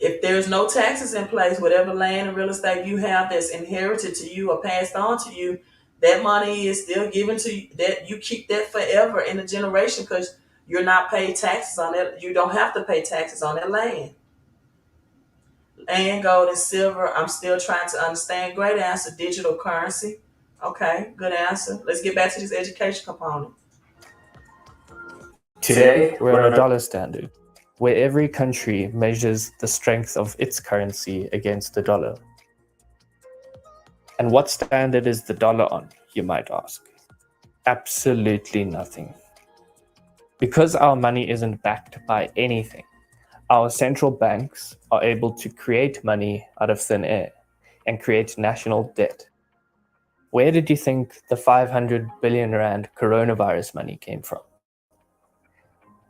If there's no taxes in place, whatever land and real estate you have that's inherited to you or passed on to you, that money is still given to you. That you keep that forever in a generation because you're not paid taxes on it. You don't have to pay taxes on that land. And gold and silver, I'm still trying to understand. Great answer. Digital currency. Okay, good answer. Let's get back to this education component. Today, we're on a dollar standard, where every country measures the strength of its currency against the dollar. And what standard is the dollar on, you might ask? Absolutely nothing. Because our money isn't backed by anything, our central banks are able to create money out of thin air and create national debt. Where did you think the 500 billion rand coronavirus money came from?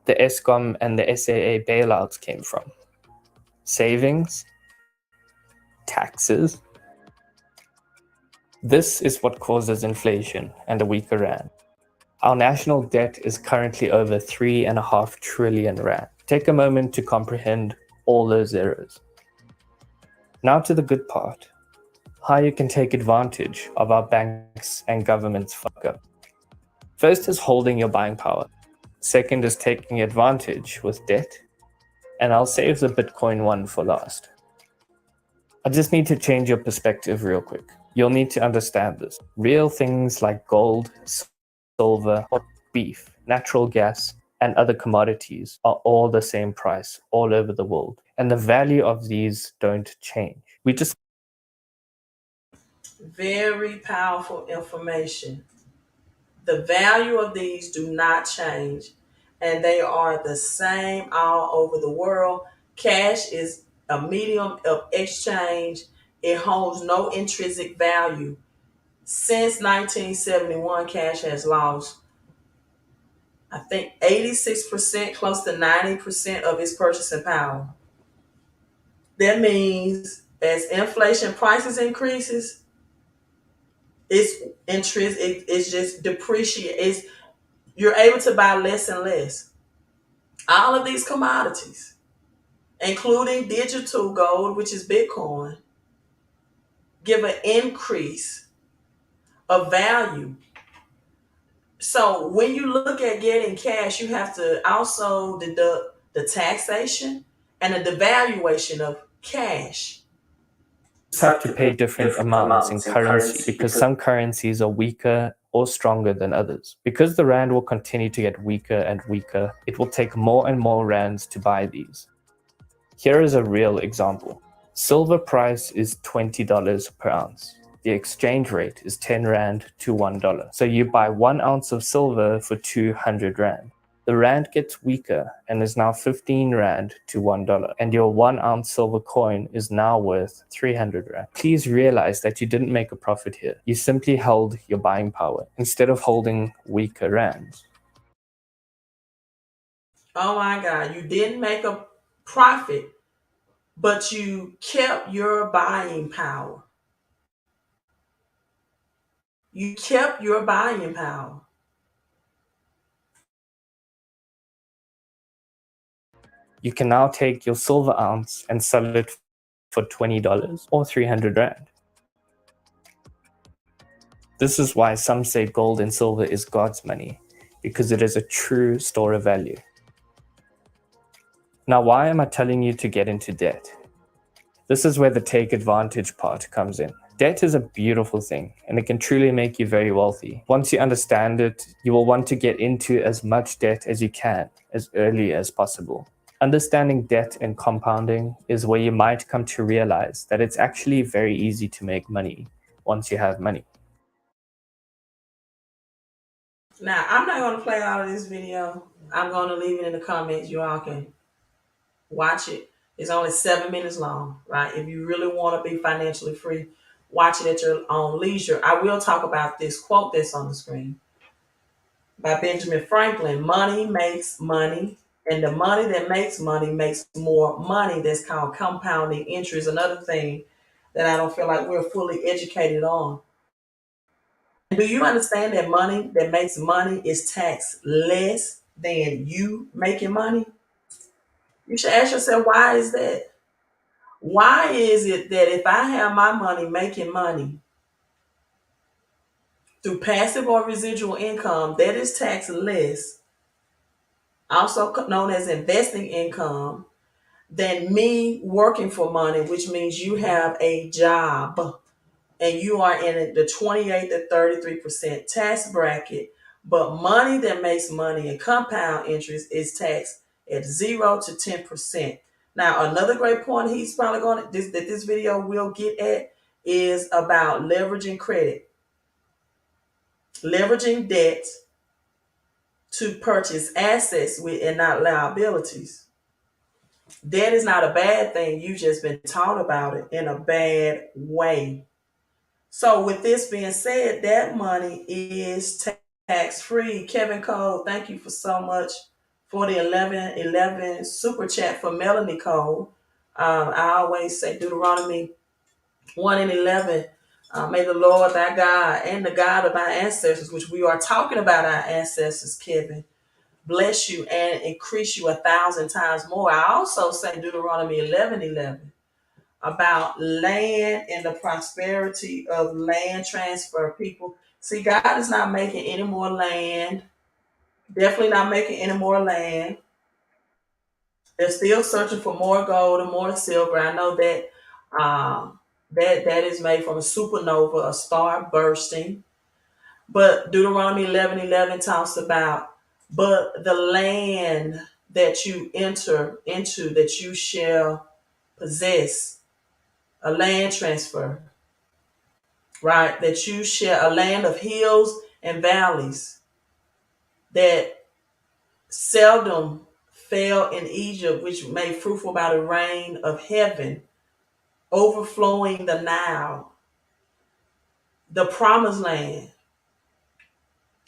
The ESCOM and the SAA bailouts came from? Savings? Taxes? This is what causes inflation and a weaker rand. Our national debt is currently over 3.5 trillion rand. Take a moment to comprehend all those zeros. Now to the good part, how you can take advantage of our banks and government's fuck up. First is holding your buying power. Second is taking advantage with debt. And I'll save the Bitcoin one for last. I just need to change your perspective real quick. You'll need to understand this. Real things like gold, silver, beef, natural gas, and other commodities are all the same price all over the world. And the value of these don't change. We just Very powerful information. The value of these do not change, and they are the same all over the world. Cash is a medium of exchange. It holds no intrinsic value. Since 1971, cash has lost, I think, 86%, close to 90% of its purchasing power. That means as inflation prices increases, it's intrinsic. It's just depreciate. You're able to buy less and less. All of these commodities, including digital gold, which is Bitcoin, give an increase of value. So when you look at getting cash, you have to also deduct the taxation and the devaluation of cash. have to pay different amounts in currency because some currencies are weaker or stronger than others. Because the rand will continue to get weaker and weaker, it will take more and more rands to buy these. Here is a real example. Silver price is $20 per ounce. The exchange rate is 10 rand to $1. So you buy 1 ounce of silver for 200 rand. The rand gets weaker and is now 15 rand to $1, and your 1 ounce silver coin is now worth 300 rand. Please realize that you didn't make a profit here. You simply held your buying power instead of holding weaker rands. Oh my God, you didn't make a profit, but you kept your buying power. You kept your buying power. You can now take your silver ounce and sell it for $20 or 300 rand. This is why some say gold and silver is God's money, because it is a true store of value. Now, why am I telling you to get into debt? This is where the take advantage part comes in. Debt is a beautiful thing, and it can truly make you very wealthy. Once you understand it, you will want to get into as much debt as you can, as early as possible. Understanding debt and compounding is where you might come to realize that it's actually very easy to make money once you have money. Now, I'm not going to play all of this video. I'm going to leave it in the comments. You all can watch it. It's only 7 minutes long, right? If you really want to be financially free, watch it at your own leisure. I will talk about this quote that's on the screen by Benjamin Franklin. Money makes money, and the money that makes more money. That's called compounding interest. Another thing that I don't feel like we're fully educated on. Do you understand that money that makes money is taxed less than you making money? You should ask yourself, why is that? Why is it that if I have my money making money through passive or residual income, that is taxed less, also known as investing income, than me working for money, which means you have a job and you are in the 28 to 33% tax bracket, but money that makes money and compound interest is taxed at 0 to 10%. Now, another great point he's probably going to that this video will get at is about leveraging credit, leveraging debt to purchase assets with and not liabilities. Debt is not a bad thing. You've just been taught about it in a bad way. So with this being said, that money is tax free. Kevin Cole, thank you for so much for the 1111 super chat for Melanie Cole. I always say Deuteronomy 1 and 11. May the Lord thy God and the God of our ancestors, which we are talking about our ancestors, Kevin, bless you and increase you 1,000 times more. I also say Deuteronomy 11:11 about land and the prosperity of land transfer. People see, God is not making any more land. Definitely not making any more land. They're still searching for more gold and more silver. I know that that is made from a supernova, a star bursting. But Deuteronomy 11:11 talks about, but the land that you enter into, that you shall possess, a land transfer, right? That you shall, a land of hills and valleys that seldom fell in Egypt, which made fruitful by the rain of heaven, overflowing the Nile, the promised land,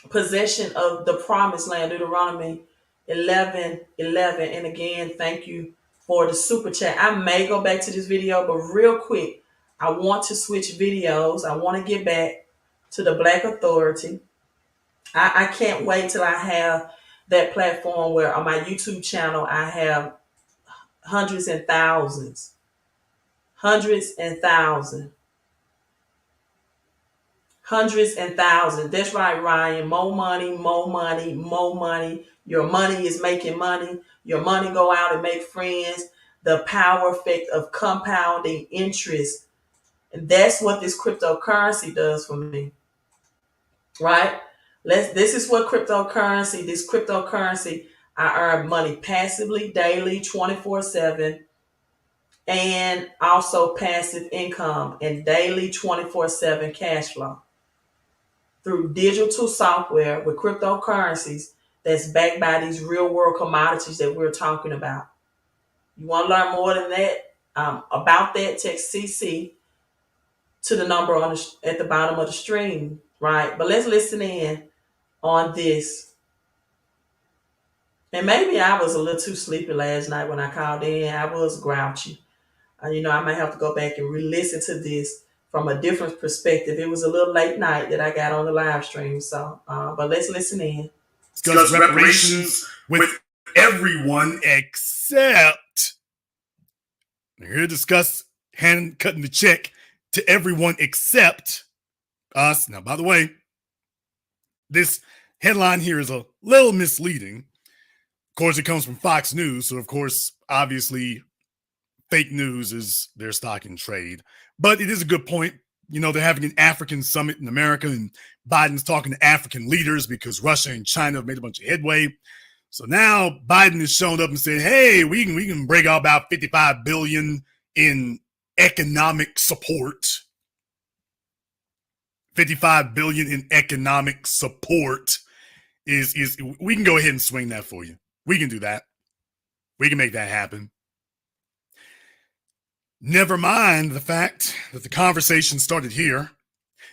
possession of the promised land, Deuteronomy 11:11. And again, thank you for the super chat. I may go back to this video, but real quick, I want to switch videos. I want to get back to the Black Authority. I can't wait till I have that platform where on my YouTube channel I have hundreds and thousands, hundreds and thousands, hundreds and thousands. That's right, Ryan. More money, more money, more money. Your money is making money. Your money go out and make friends. The power effect of compounding interest. And that's what this cryptocurrency does for me. Right? This is what this cryptocurrency, I earn money passively, daily, 24/7, and also passive income and daily 24/7 cash flow through digital software with cryptocurrencies that's backed by these real world commodities that we're talking about. You want to learn more than that about that? Text CC to the number at the bottom of the stream, right? But let's listen in on this. And maybe I was a little too sleepy last night when I called in. I was grouchy. I might have to go back and re-listen to this from a different perspective. It was a little late night that I got on the live stream. So, but let's listen in. Discuss reparations with everyone except. We're here to discuss hand cutting the check to everyone except us. Now, by the way, this headline here is a little misleading. Of course, it comes from Fox News. So, of course, obviously, fake news is their stock in trade. But it is a good point. They're having an African summit in America, and Biden's talking to African leaders because Russia and China have made a bunch of headway. So now Biden has shown up and said, hey, we can break out about $55 billion in economic support. $55 billion in economic support is we can go ahead and swing that for you. We can do that. We can make that happen. Never mind the fact that the conversation started here.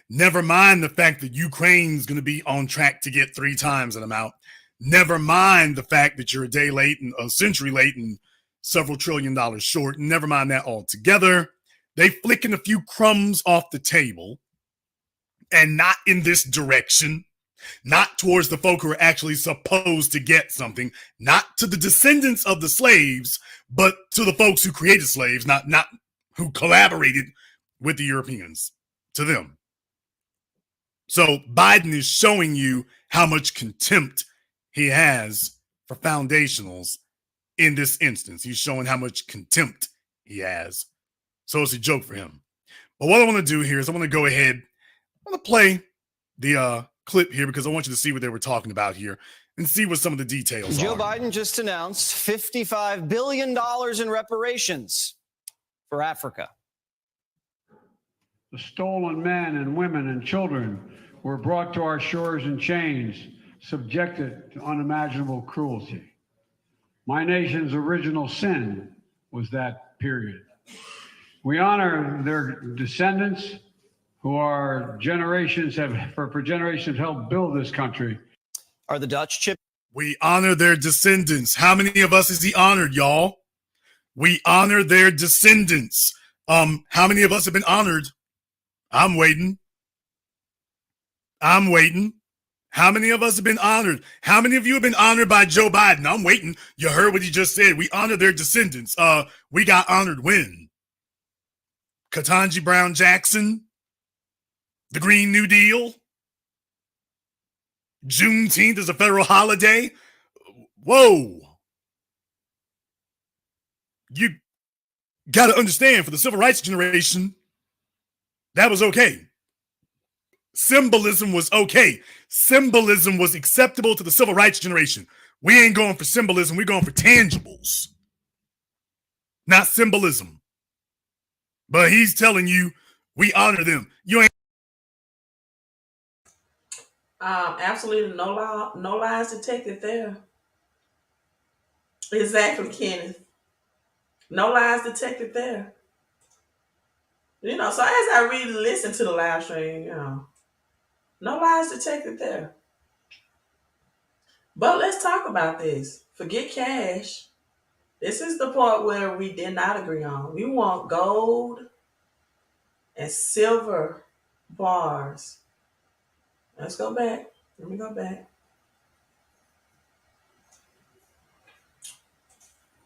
Never mind the fact that Ukraine's going to be on track to get 3 times that amount. Never mind the fact that you're a day late and a century late and several $1 trillion short. Never mind that altogether. They flicking a few crumbs off the table, and not in this direction. Not towards the folk who are actually supposed to get something, not to the descendants of the slaves, but to the folks who created slaves, not who collaborated with the Europeans, to them. So Biden is showing you how much contempt he has for foundationals in this instance. He's showing how much contempt he has. So it's a joke for him. But what I want to do here is I want to go ahead, I want to play the clip here because I want you to see what they were talking about here and see what some of the details Joe are. Biden just announced $55 billion in reparations for Africa. The stolen men and women and children were brought to our shores in chains, subjected to unimaginable cruelty. My nation's original sin was that period. We honor their descendants who are generations for generations helped build this country. Are the Dutch chipping? We honor their descendants. How many of us is he honored, y'all? We honor their descendants. How many of us have been honored? I'm waiting. How many of us have been honored? How many of you have been honored by Joe Biden? I'm waiting. You heard what he just said. We honor their descendants. We got honored when? Ketanji Brown Jackson, the Green New Deal, Juneteenth is a federal holiday. Whoa. You got to understand, for the civil rights generation, that was okay. Symbolism was okay. Symbolism was acceptable to the civil rights generation. We ain't going for symbolism. We're going for tangibles, not symbolism. But he's telling you we honor them. You ain't. Absolutely no lies detected there. Exactly, Kenneth. No lies detected there. So as I really listen to the live stream, no lies detected there. But let's talk about this. Forget cash. This is the part where we did not agree on. We want gold and silver bars. Let's go back. Let me go back.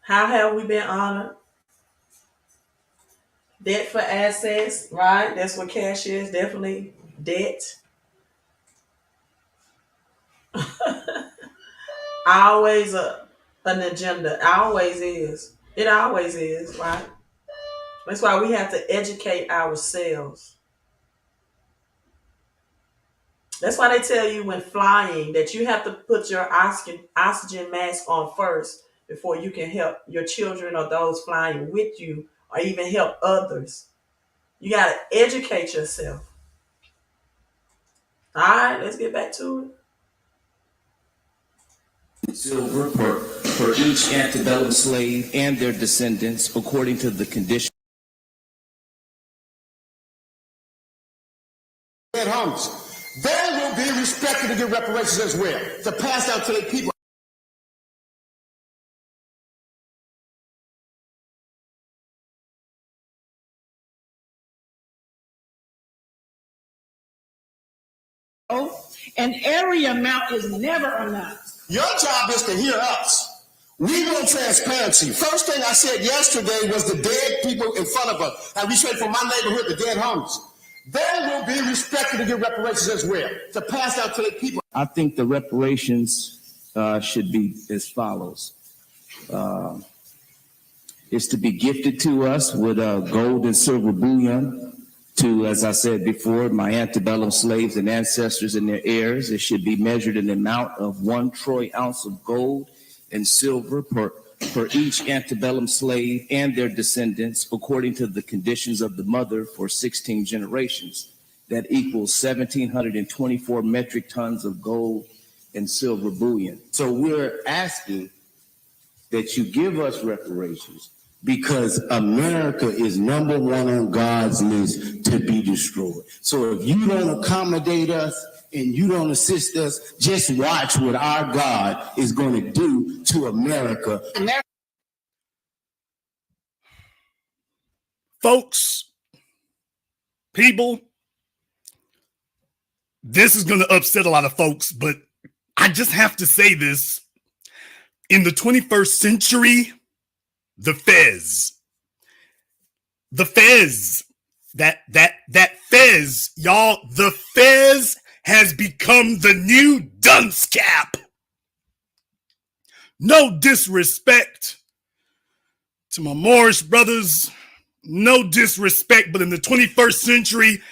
How have we been honored? Debt for assets, right? That's what cash is, definitely debt. Always an agenda. Always is. It always is, right? That's why we have to educate ourselves. That's why they tell you when flying that you have to put your oxygen mask on first before you can help your children or those flying with you or even help others. You got to educate yourself. All right, let's get back to it. Silver for each antebellum slave and their descendants according to the condition. Dead homies. They will be respected to get reparations as well, to pass out to their people. An area amount is never enough. Your job is to hear us. We want transparency. First thing I said yesterday was the dead people in front of us. I reached for my neighborhood, the dead homies. They will be respected to get reparations as well, to pass out to their people. I think the reparations should be as follows. It's to be gifted to us with gold and silver bullion to, as I said before, my antebellum slaves and ancestors and their heirs. It should be measured in the amount of 1 troy ounce of gold and silver per each antebellum slave and their descendants according to the conditions of the mother for 16 generations. That equals 1,724 metric tons of gold and silver bullion. So we're asking that you give us reparations because America is number one on God's list to be destroyed. So if you don't accommodate us and you don't assist us, just watch what our God is going to do to America. Folks, people, this is going to upset a lot of folks, but I just have to say this. In the 21st century, the Fez, The Fez. That Fez, y'all, the Fez has become the new dunce cap. No disrespect to my Moorish brothers, no disrespect, but in the 21st century,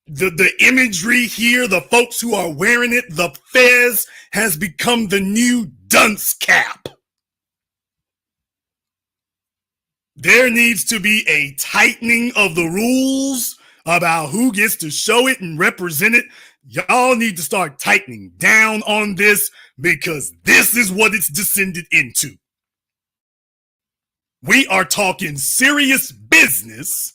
the imagery here, the folks who are wearing it, the Fez has become the new dunce cap. There needs to be a tightening of the rules about who gets to show it and represent it. Y'all need to start tightening down on this because this is what it's descended into. We are talking serious business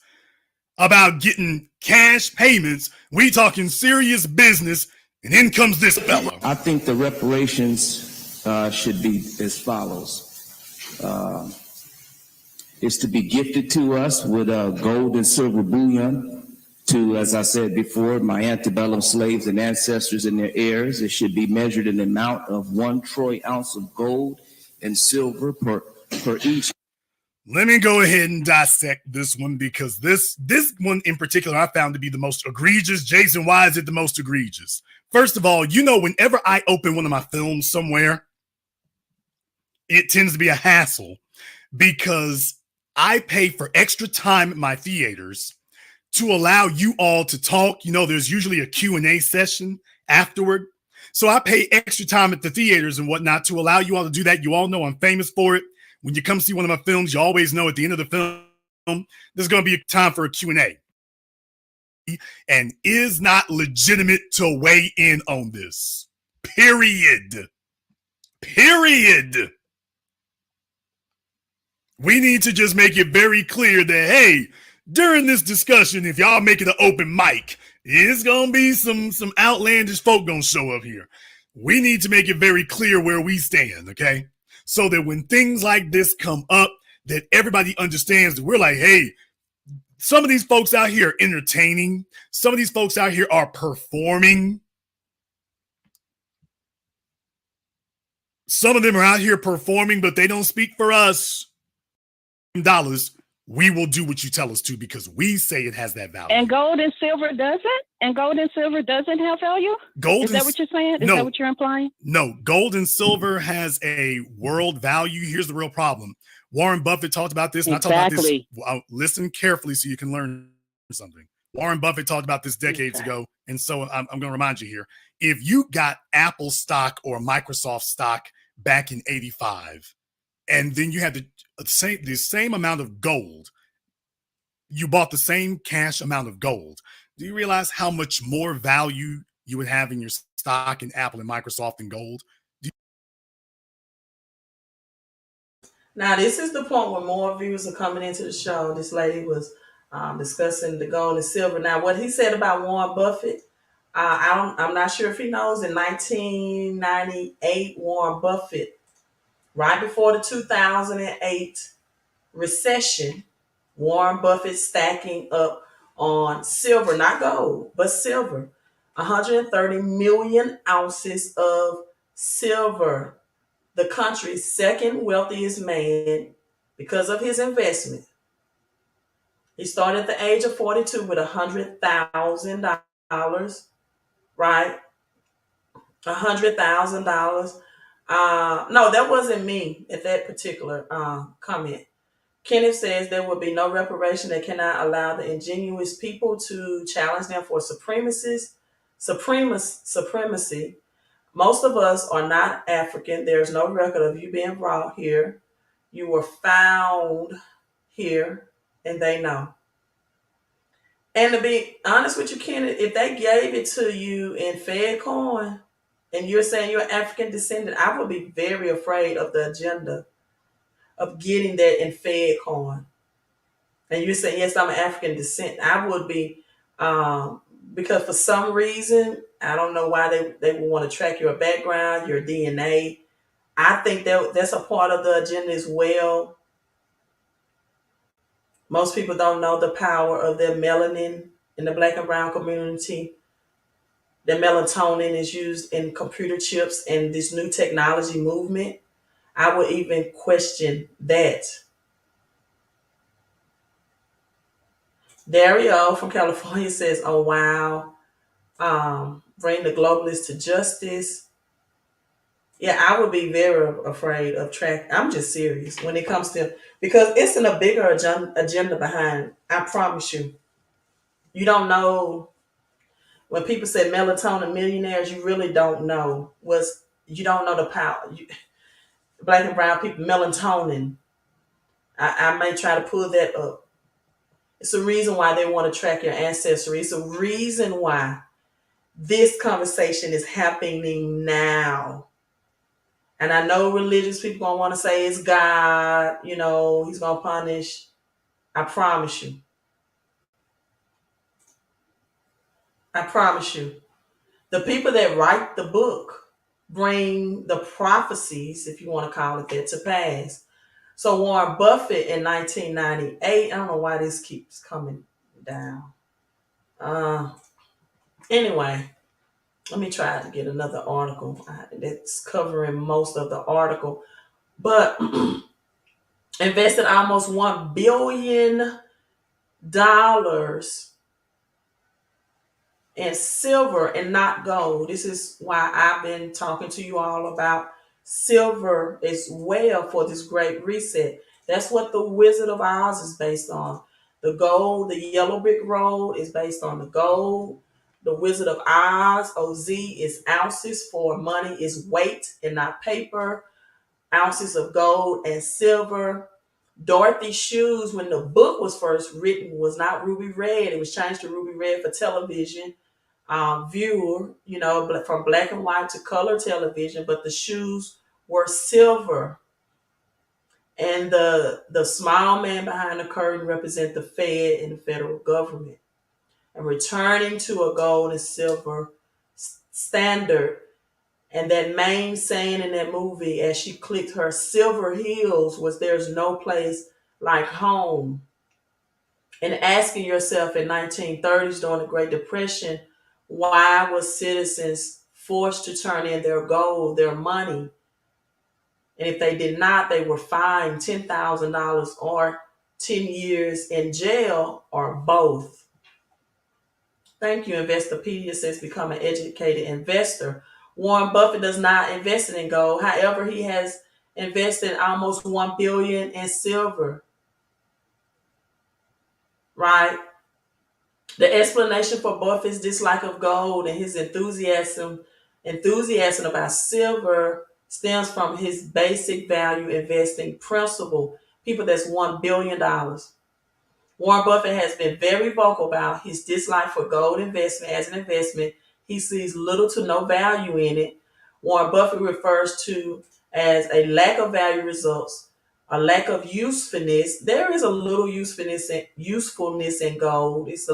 about getting cash payments. We talking serious business, and in comes this fella. I think the reparations should be as follows. Is to be gifted to us with gold and silver bullion to, as I said before, my antebellum slaves and ancestors and their heirs. It should be measured in the amount of 1 troy ounce of gold and silver per each. Let me go ahead and dissect this one because this one in particular I found to be the most egregious. Jason, why is it the most egregious? First of all, you know, whenever I open one of my films somewhere, it tends to be a hassle because I pay for extra time at my theaters to allow you all to talk. You know, there's usually a Q&A session afterward. So I pay extra time at the theaters and whatnot to allow you all to do that. You all know I'm famous for it. When you come see one of my films, you always know at the end of the film, there's going to be a time for a Q&A. And is not legitimate to weigh in on this. Period. We need to just make it very clear that, hey, during this discussion, if y'all make it an open mic, it's going to be some outlandish folk going to show up here. We need to make it very clear where we stand, okay? So that when things like this come up, that everybody understands that we're like, hey, some of these folks out here are entertaining. Some of these folks out here are performing. Some of them are out here performing, but they don't speak for us. Dollars, we will do what you tell us to because we say it has that value. And gold and silver doesn't? And gold and silver doesn't have value? Is that what you're saying? Is that what you're implying? No, gold and silver has a world value. Here's the real problem. Warren Buffett talked about this, and exactly. I talked about this. Well, listen carefully so you can learn something. Warren Buffett talked about this decades ago, and so I'm going to remind you here. If you got Apple stock or Microsoft stock back in 85, and then you had the same amount of gold, you bought the same cash amount of gold. Do you realize how much more value you would have in your stock in Apple and Microsoft than gold? Now, this is the point where more viewers are coming into the show. This lady was discussing the gold and silver. Now, what he said about Warren Buffett, I'm not sure if he knows. In 1998, Warren Buffett, right before the 2008 recession, Warren Buffett stacking up on silver, not gold, but silver, 130 million ounces of silver. The country's second wealthiest man because of his investment. He started at the age of 42 with $100,000, right? $100,000. No, that wasn't me at that particular comment. Kenneth says there will be no reparation that cannot allow the ingenuous people to challenge them for supremacy. Most of us are not African. There's no record of you being brought here. You were found here, and they know. And to be honest with you, Kenneth, if they gave it to you in Fed coin, and you're saying you're African descendant, I would be very afraid of the agenda of getting that in Fed coin. And you're saying, yes, I'm an African descent. I would be, because for some reason, I don't know why they would want to track your background, your DNA. I think that's a part of the agenda as well. Most people don't know the power of their melanin in the Black and brown community. The melatonin is used in computer chips and this new technology movement. I would even question that. Dario from California says, "Oh wow, bring the globalists to justice." Yeah, I would be very afraid of track. I'm just serious when it comes to, because it's in a bigger agenda behind. I promise you. You don't know when people say melatonin millionaires. You really don't know what's. You don't know the power. Black and brown people melatonin. I may try to pull that up. It's a reason why they want to track your ancestry. It's a reason why this conversation is happening now. And I know religious people gonna want to say it's God, he's gonna punish. I promise you. I promise you. The people that write the book bring the prophecies, if you want to call it that, to pass. So Warren Buffett in 1998, I don't know why this keeps coming down. Anyway, let me try to get another article that's covering most of the article. But invested almost $1 billion in silver and not gold. This is why I've been talking to you all about silver as well for this great reset. That's what the Wizard of Oz is based on. The gold, the yellow brick road is based on the gold. The Wizard of Oz, OZ, is ounces, for money is weight and not paper. Ounces of gold and silver. Dorothy's shoes, when the book was first written, was not ruby red. It was changed to ruby red for television viewer, from black and white to color television, but the shoes were silver. And the small man behind the curtain represent the Fed and the federal government. And returning to a gold and silver standard. And that main saying in that movie, as she clicked her silver heels, was, "There's no place like home." And asking yourself in 1930s during the Great Depression, why was citizens forced to turn in their gold, their money? And if they did not, they were fined $10,000 or 10 years in jail or both. Thank you. Investopedia says become an educated investor. Warren Buffett does not invest in gold. However, he has invested almost $1 billion in silver. Right? The explanation for Buffett's dislike of gold and his enthusiasm about silver stems from his basic value investing principle. People, that's $1 billion. Warren Buffett has been very vocal about his dislike for gold investment as an investment. He sees little to no value in it. Warren Buffett refers to as a lack of value results, a lack of usefulness. There is a little usefulness in gold. It's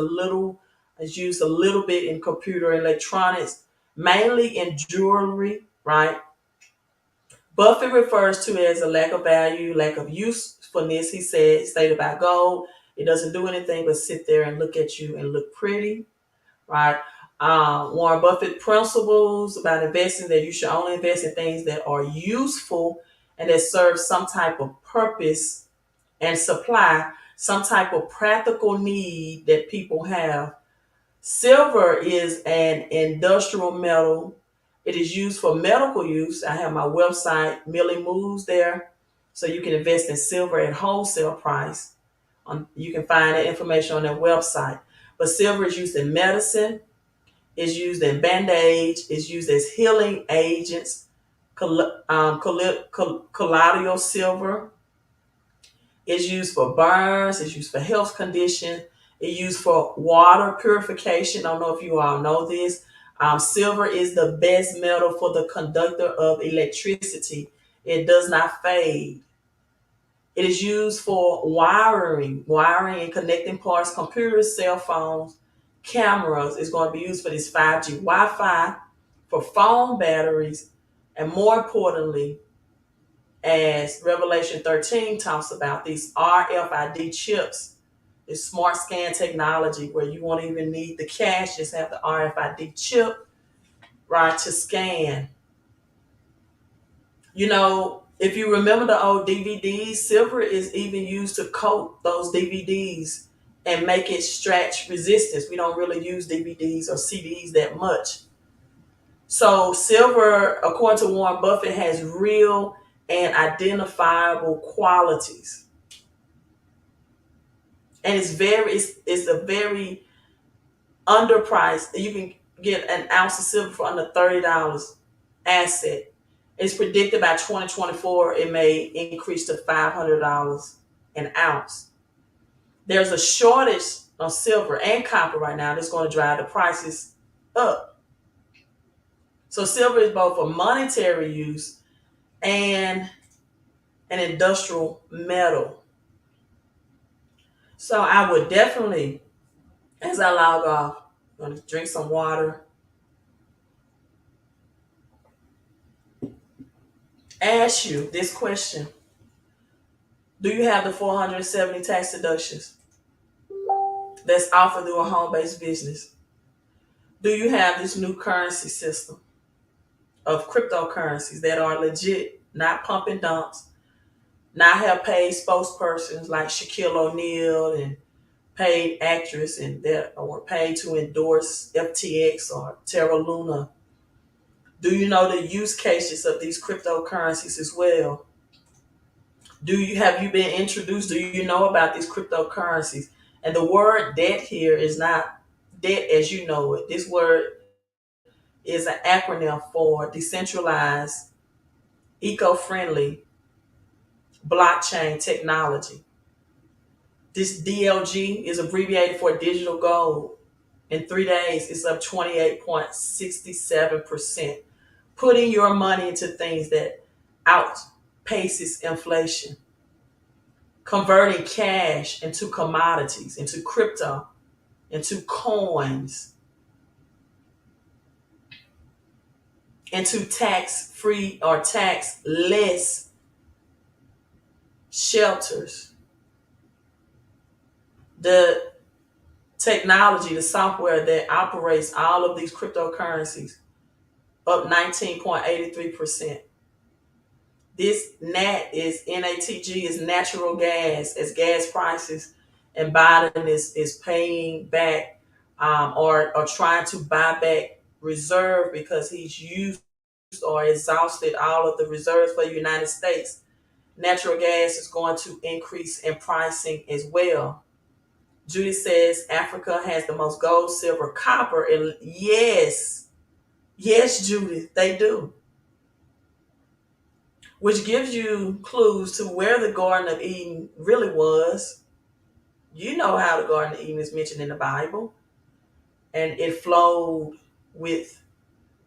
used a little bit in computer electronics, mainly in jewelry, right? Buffett refers to it as a lack of value, lack of usefulness. He stated about gold, it doesn't do anything but sit there and look at you and look pretty, right? Warren Buffett principles about investing, that you should only invest in things that are useful and that serve some type of purpose and supply some type of practical need that people have. Silver is an industrial metal. It is used for medical use. I have my website, Millie Moves, there. So you can invest in silver at wholesale price. You can find that information on their website. But silver is used in medicine. It's used in bandage. It's used as healing agents. Colloidal silver. It's used for burns. It's used for health conditions. It's used for water purification. I don't know if you all know this. Silver is the best metal for the conductor of electricity. It does not fade. It is used for wiring and connecting parts, computers, cell phones, cameras. It's going to be used for this 5G Wi-Fi, for phone batteries, and more importantly, as Revelation 13 talks about, these RFID chips, this smart scan technology where you won't even need the cash, just have the RFID chip, right, to scan. If you remember the old DVDs, silver is even used to coat those DVDs and make it stretch resistance. We don't really use DVDs or CDs that much. So silver, according to Warren Buffett, has real and identifiable qualities. And it's a very underpriced. You can get an ounce of silver for under $30 asset. It's predicted by 2024 it may increase to $500 an ounce. There's a shortage of silver and copper right now that's going to drive the prices up. So silver is both a monetary use and an industrial metal. So I would definitely, as I log off, I'm going to drink some water. Ask you this question. Do you have the 470 tax deductions that's offered through a home-based business? Do you have this new currency system of cryptocurrencies that are legit, not pump and dumps, not have paid spokespersons like Shaquille O'Neal and paid actress and that or paid to endorse FTX or Terra Luna? Do you know the use cases of these cryptocurrencies as well? Have you been introduced? Do you know about these cryptocurrencies? And the word debt here is not debt as you know it. This word is an acronym for decentralized, eco-friendly blockchain technology. This DLG is abbreviated for digital gold. In 3 days, it's up 28.67%, putting your money into things that outpaces inflation, converting cash into commodities, into crypto, into coins, into tax-free or tax-less shelters. The technology, the software that operates all of these cryptocurrencies, up 19.83%. This NAT is NATG is natural gas, as gas prices, and Biden is paying back or trying to buy back reserve because he's used or exhausted all of the reserves for the United States. Natural gas is going to increase in pricing as well. Judy says Africa has the most gold, silver, copper, and yes, Judy, they do. Which gives you clues to where the Garden of Eden really was. You know how the Garden of Eden is mentioned in the Bible, and it flowed with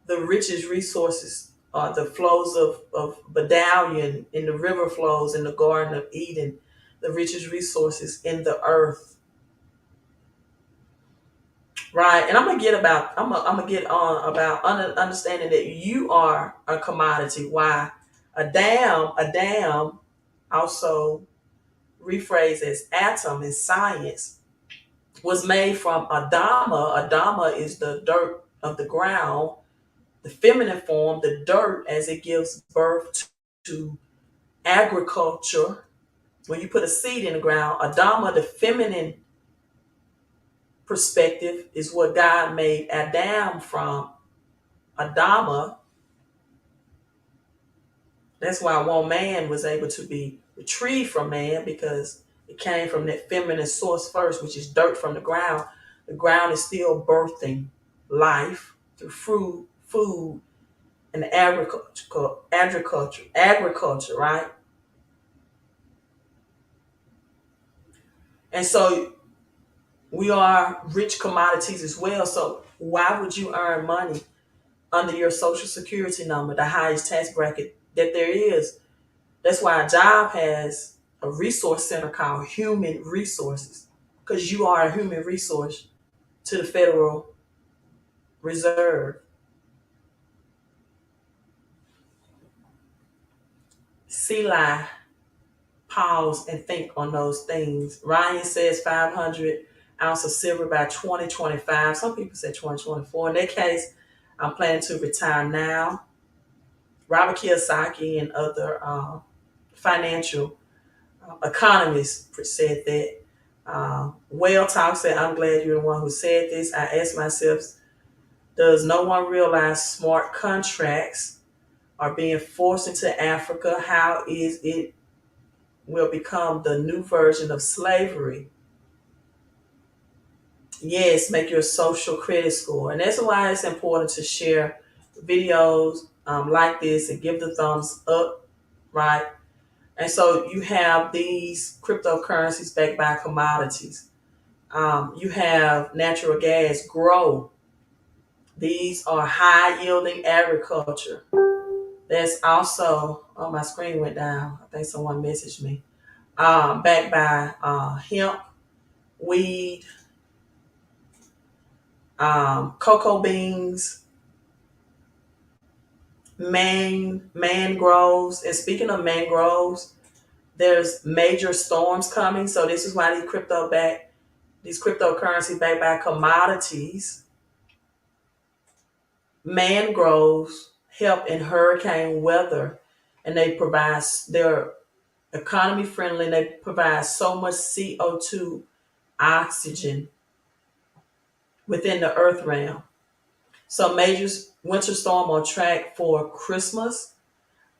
the richest resources, the flows of Bedouin in the river flows in the Garden of Eden, the richest resources in the earth. Right, and I'm gonna get on about understanding that you are a commodity. Why? A dam, also rephrased as atom in science, was made from Adama. Adama is the dirt of the ground, the feminine form, the dirt, as it gives birth to agriculture. When you put a seed in the ground, Adama, the feminine perspective, is what God made Adam from. Adama. That's why one man was able to be retrieved from man, because it came from that feminine source first, which is dirt from the ground. The ground is still birthing life through food, and agriculture, right? And so we are rich commodities as well. So why would you earn money under your social security number, the highest tax bracket that there is? That's why a job has a resource center called human resources, because you are a human resource to the Federal Reserve. Selah, pause and think on those things. Ryan says 500 ounce of silver by 2025. Some people say 2024. In that case, I'm planning to retire now. Robert Kiyosaki and other financial economists said that Well Talk said, I'm glad you're the one who said this. I asked myself, does no one realize smart contracts are being forced into Africa? How is it will become the new version of slavery? Yes, make your social credit score. And that's why it's important to share videos like this and give the thumbs up, right? And so you have these cryptocurrencies backed by commodities. You have natural gas grow. These are high yielding agriculture. There's also, oh, my screen went down. I think someone messaged me. Backed by hemp, weed, cocoa beans, mangroves. And speaking of mangroves, there's major storms coming. So this is why these cryptocurrency backed by commodities, mangroves help in hurricane weather, and they're economy friendly. And they provide so much CO2 oxygen within the earth realm. So major winter storm on track for Christmas.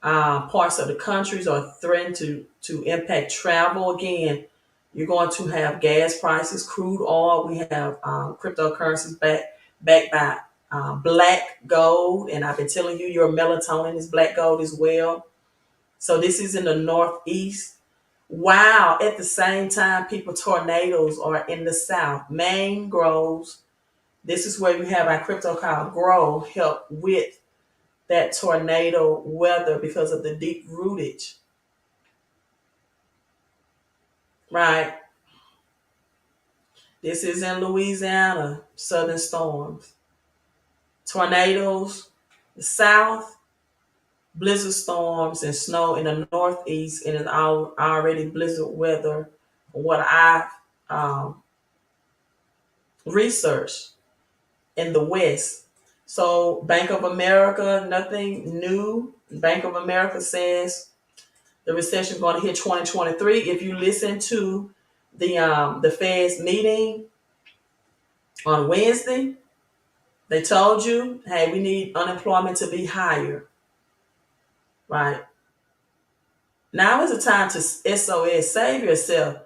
Parts of the countries are threatened to impact travel. Again, you're going to have gas prices, crude oil. We have cryptocurrencies backed by black gold. And I've been telling you, your melatonin is black gold as well. So this is in the Northeast. Wow. At the same time, tornadoes are in the South. Mangroves. This is where you have our crypto called Grow help with that tornado weather because of the deep rootage. Right. This is in Louisiana, southern storms. Tornadoes, the south, blizzard storms and snow in the northeast, and it's already blizzard weather. What I've researched in the west. So Bank of America, nothing new. Bank of America says the recession is going to hit 2023. If you listen to the Fed's meeting on Wednesday, they told you, hey, we need unemployment to be higher. Right. Now is the time to SOS, save yourself.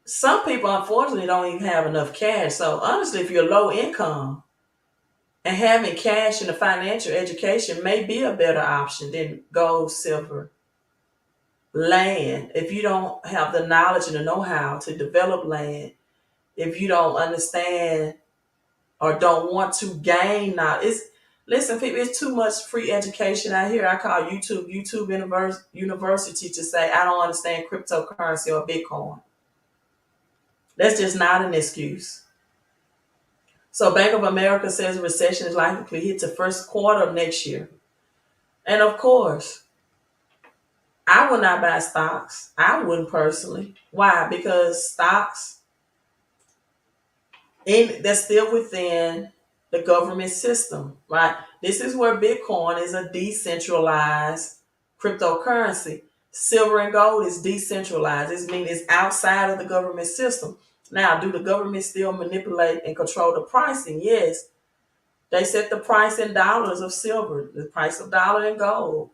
Some people, unfortunately, don't even have enough cash. So honestly, if you're low income and having cash in a financial education may be a better option than gold, silver, land. If you don't have the knowledge and the know-how to develop land, if you don't understand or don't want to gain knowledge, listen, people, it's too much free education out here. I call YouTube University to say I don't understand cryptocurrency or Bitcoin. That's just not an excuse. So Bank of America says a recession is likely to hit the first quarter of next year. And of course, I would not buy stocks. I wouldn't personally. Why? Because stocks, they're still within the government system, right? This is where Bitcoin is a decentralized cryptocurrency. Silver and gold is decentralized. This means it's outside of the government system. Now, do the government still manipulate and control the pricing? Yes. They set the price in dollars of silver, the price of dollar and gold.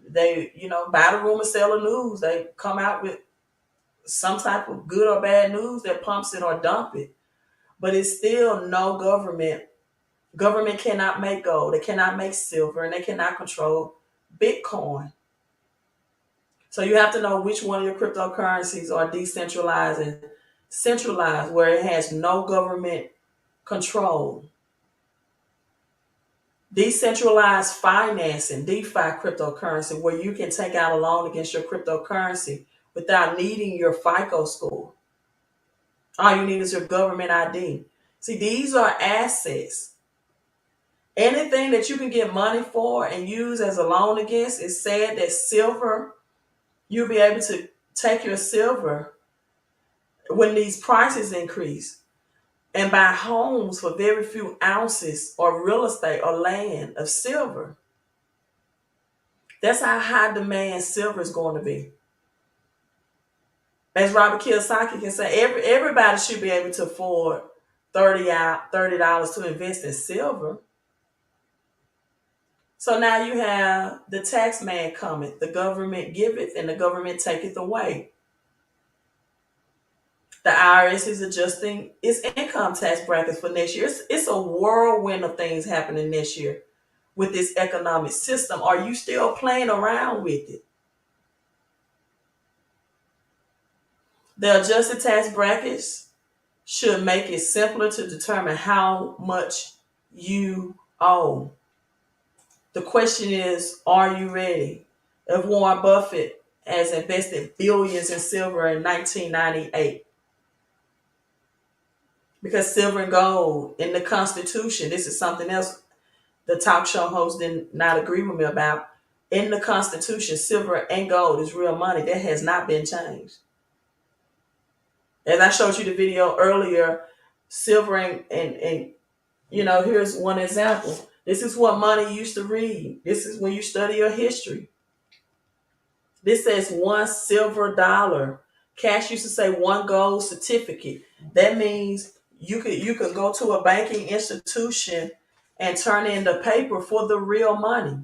They, buy the rumor, sell the news. They come out with some type of good or bad news that pumps it or dump it. But it's still no government. Government cannot make gold. They cannot make silver, and they cannot control Bitcoin. So you have to know which one of your cryptocurrencies are decentralized and centralized, where it has no government control. Decentralized financing, DeFi cryptocurrency, where you can take out a loan against your cryptocurrency without needing your FICO score. All you need is your government ID. See, these are assets. Anything that you can get money for and use as a loan against, is said that silver, you'll be able to take your silver when these prices increase and buy homes for very few ounces or real estate or land of silver. That's how high demand silver is going to be. As Robert Kiyosaki can say, everybody should be able to afford $30 to invest in silver. So now you have the tax man coming. The government giveth and the government taketh away. The IRS is adjusting its income tax brackets for next year. It's a whirlwind of things happening next year with this economic system. Are you still playing around with it? The adjusted tax brackets should make it simpler to determine how much you owe. The question is, are you ready? If Warren Buffett has invested billions in silver in 1998, because silver and gold in the Constitution, this is something else the talk show host did not agree with me about. In the Constitution, silver and gold is real money. That has not been changed. As I showed you the video earlier, silver and here's one example. This is what money used to read. This is when you study your history. This says $1 silver. Cash used to say one gold certificate. That means you could go to a banking institution and turn in the paper for the real money.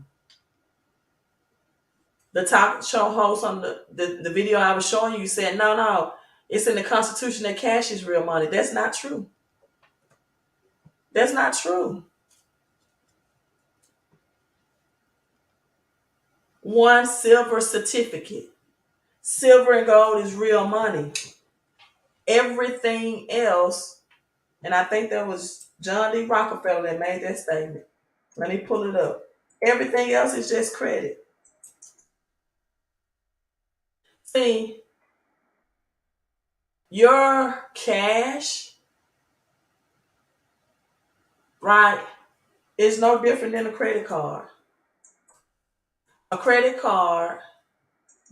The talk show host on the video I was showing you said, no, it's in the Constitution that cash is real money. That's not true. That's not true. One silver certificate. Silver and gold is real money. Everything else, and I think that was John D. Rockefeller that made that statement. Let me pull it up. Everything else is just credit. See, your cash, right, is no different than a credit card. A credit card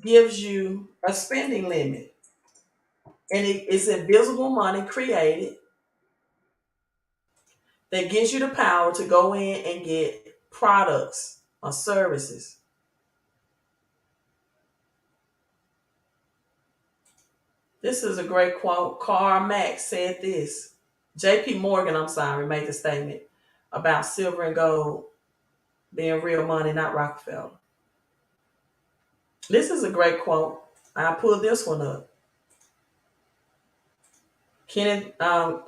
gives you a spending limit, and it's invisible money created that gives you the power to go in and get products or services. This is a great quote. Karl Marx said this. J.P. Morgan, made the statement about silver and gold being real money, not Rockefeller. This is a great quote. I pulled this one up. Kenneth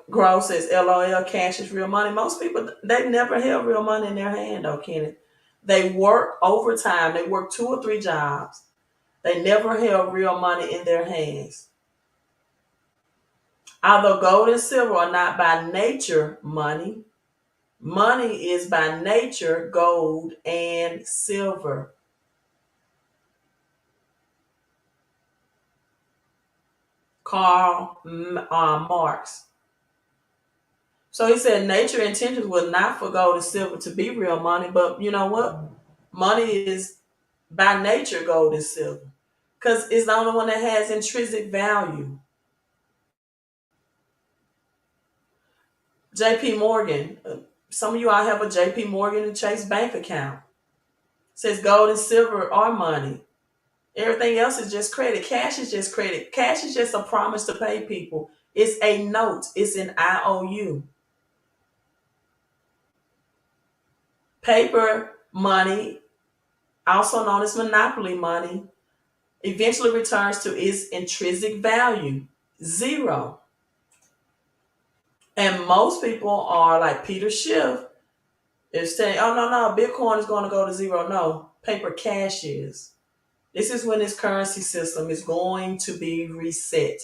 Gross says, LOL, cash is real money. Most people, they never held real money in their hand, though, Kenneth. They work overtime. They work 2 or 3 jobs. They never held real money in their hands. Although gold and silver are not by nature money, money is by nature gold and silver. Karl Marx. So he said nature intentions was not for gold and silver to be real money, but you know what? Money is by nature gold and silver because it's the only one that has intrinsic value. J.P. Morgan. Some of you all have a J.P. Morgan and Chase bank account. It says gold and silver are money. Everything else is just credit. Cash is just credit. Cash is just a promise to pay people. It's a note. It's an IOU. Paper money, also known as monopoly money, eventually returns to its intrinsic value, 0. And most people are like Peter Schiff is saying, oh, no, Bitcoin is going to go to 0. No, paper cash is. This is when this currency system is going to be reset.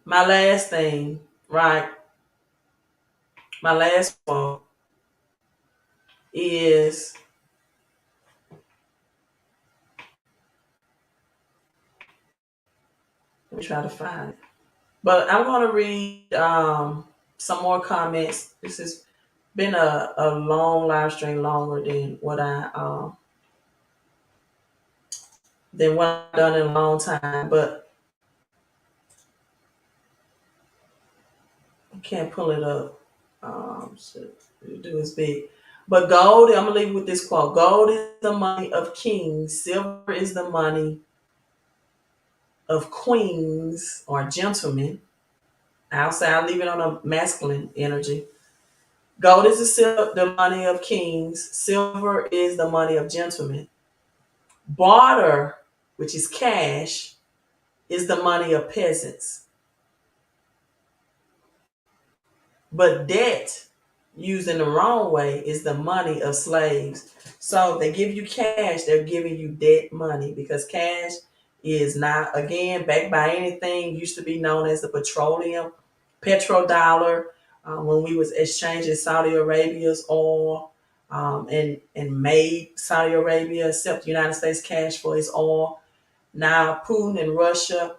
My last thing, right? My last quote is let me try to find it. But I'm going to read some more comments. This has been a long live stream, longer than what I've done in a long time. But I can't pull it up. So do is big. But gold, I'm going to leave you with this quote. Gold is the money of kings. Silver is the money of queens or gentlemen. I'll leave it on a masculine energy. Gold is the money of kings. Silver is the money of gentlemen. Barter, which is cash, is the money of peasants. But debt, used in the wrong way, is the money of slaves. So they give you cash, they're giving you debt money, because cash is not, again, backed by anything. Used to be known as the petrodollar, when we was exchanging Saudi Arabia's oil, and made Saudi Arabia accept the United States cash for its oil. Now Putin and Russia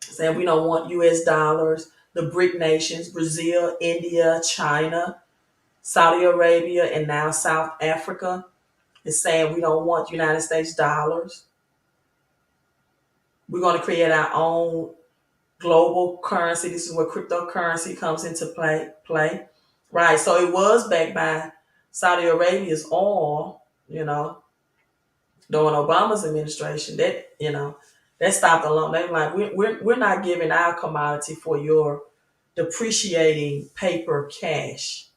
saying we don't want US dollars. The BRIC nations, Brazil, India, China, Saudi Arabia, and now South Africa, is saying we don't want United States dollars. We're going to create our own global currency. This is where cryptocurrency comes into play. Right. So it was backed by Saudi Arabia's oil, during Obama's administration. That stopped alone. They were like, we're not giving our commodity for your depreciating paper cash.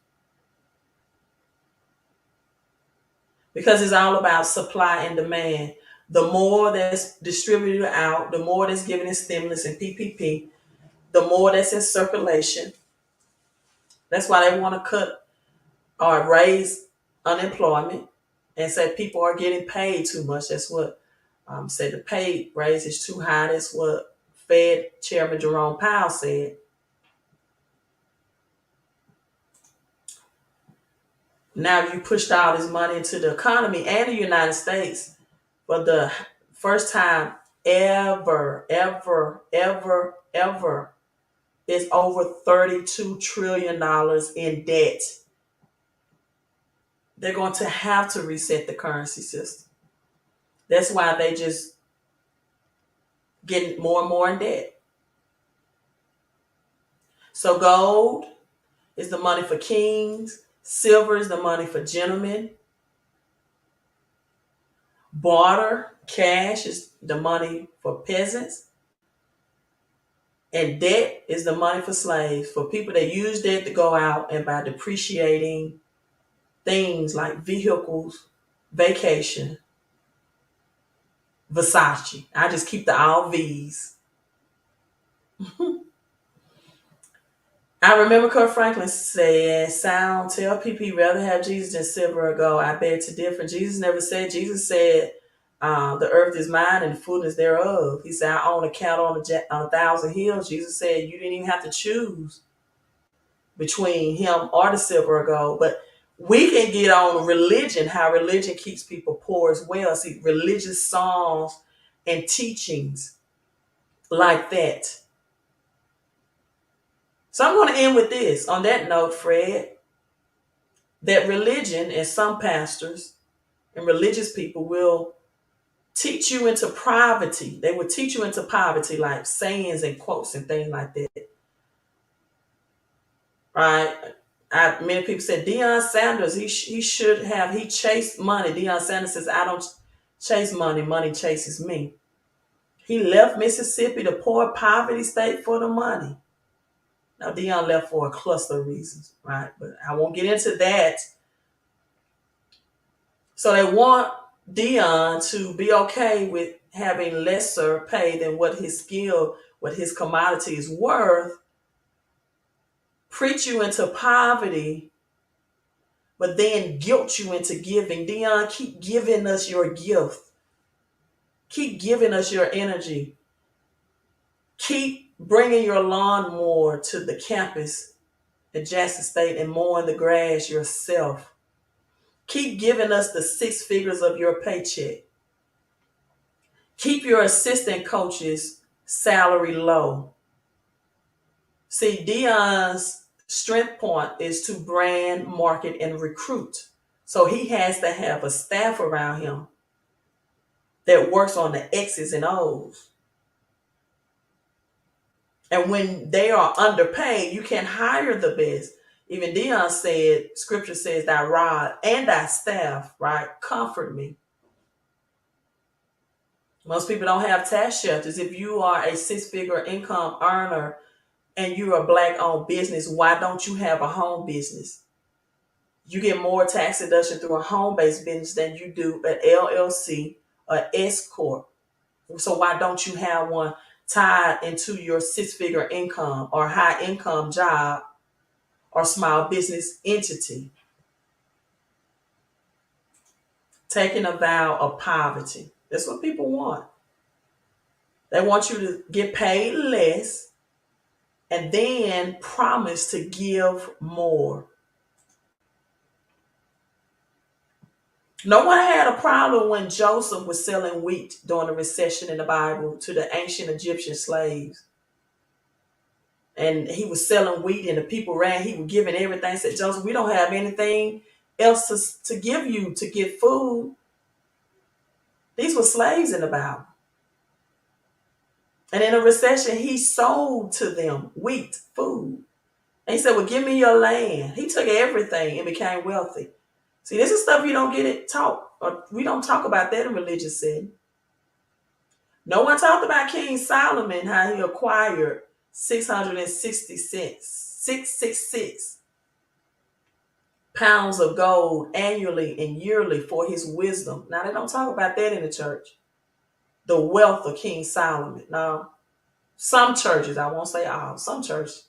Because it's all about supply and demand. The more that's distributed out, the more that's given in stimulus and PPP, the more that's in circulation. That's why they want to cut or raise unemployment and say people are getting paid too much. That's what said the pay raise is too high. That's what Fed Chairman Jerome Powell said. Now you pushed all this money into the economy and the United States for the first time ever, it's over $32 trillion in debt. They're going to have to reset the currency system. That's why they just getting more and more in debt. So gold is the money for kings. Silver is the money for gentlemen. Barter, cash, is the money for peasants. And debt is the money for slaves, for people that use debt to go out and buy depreciating things like vehicles, vacation, Versace. I just keep the all V's. I remember Kurt Franklin said, tell people rather have Jesus than silver or gold. I beg to differ. Jesus never said, Jesus said, the earth is mine and the fullness thereof. He said, I own a cattle on 1,000 hills. Jesus said, you didn't even have to choose between him or the silver or gold. But we can get on religion, how religion keeps people poor as well. See, religious songs and teachings like that. So I'm going to end with this. On that note, Fred, that religion and some pastors and religious people will teach you into poverty. They will teach you into poverty, like sayings and quotes and things like that. Right? Many people said Deion Sanders, he chased money. Deion Sanders says, I don't chase money. Money chases me. He left Mississippi, the poor poverty state, for the money. Now, Deion left for a cluster of reasons, right? But I won't get into that. So they want Deion to be okay with having lesser pay than what his skill, what his commodity is worth, preach you into poverty, but then guilt you into giving. Deion, keep giving us your gift. Keep giving us your energy. Keep bringing your lawnmower to the campus at Jackson State and mowing the grass yourself. Keep giving us the 6 figures of your paycheck. Keep your assistant coaches' salary low. See, Deion's strength point is to brand, market, and recruit. So he has to have a staff around him that works on the X's and O's. And when they are underpaid, you can't hire the best. Even Dion said, scripture says, thy rod and thy staff, right, comfort me. Most people don't have tax shelters. If you are a 6-figure income earner and you're a Black-owned business, why don't you have a home business? You get more tax deduction through a home-based business than you do an LLC, an S corp. So why don't you have one tied into your 6-figure income or high income job or small business entity? Taking a vow of poverty. That's what people want. They want you to get paid less and then promise to give more. No one had a problem when Joseph was selling wheat during the recession in the Bible to the ancient Egyptian slaves. And he was selling wheat and the people ran. He was giving everything. Said, Joseph, we don't have anything else to give you to get food. These were slaves in the Bible. And in a recession, he sold to them wheat, food. And he said, well, give me your land. He took everything and became wealthy. See, this is stuff you don't get it taught. Or we don't talk about that in religious setting. No one talked about King Solomon, how he acquired 666 pounds of gold annually and yearly for his wisdom. Now, they don't talk about that in the church. The wealth of King Solomon. Now, some churches, I won't say all, some churches.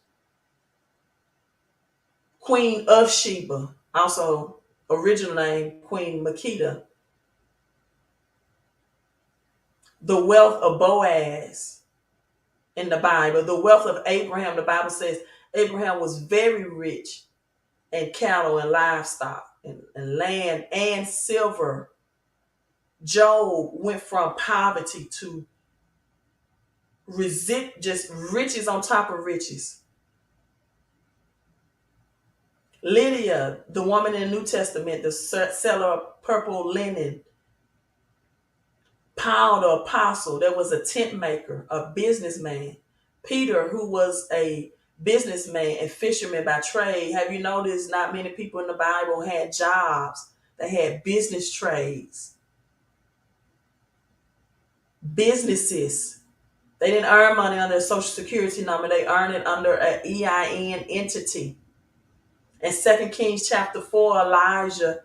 Queen of Sheba, also original name Queen Makeda. The wealth of Boaz in the Bible. The wealth of Abraham, the Bible says Abraham was very rich in cattle and livestock and land and silver. Job went from poverty to just riches on top of riches. Lydia, the woman in the New Testament, the seller of purple linen. Paul, the apostle, that was a tent maker, a businessman. Peter, who was a businessman and fisherman by trade. Have you noticed not many people in the Bible had jobs? They had business trades. Businesses. They didn't earn money under a social security number. They earned it under an EIN entity. In 2 Kings chapter 4, Elijah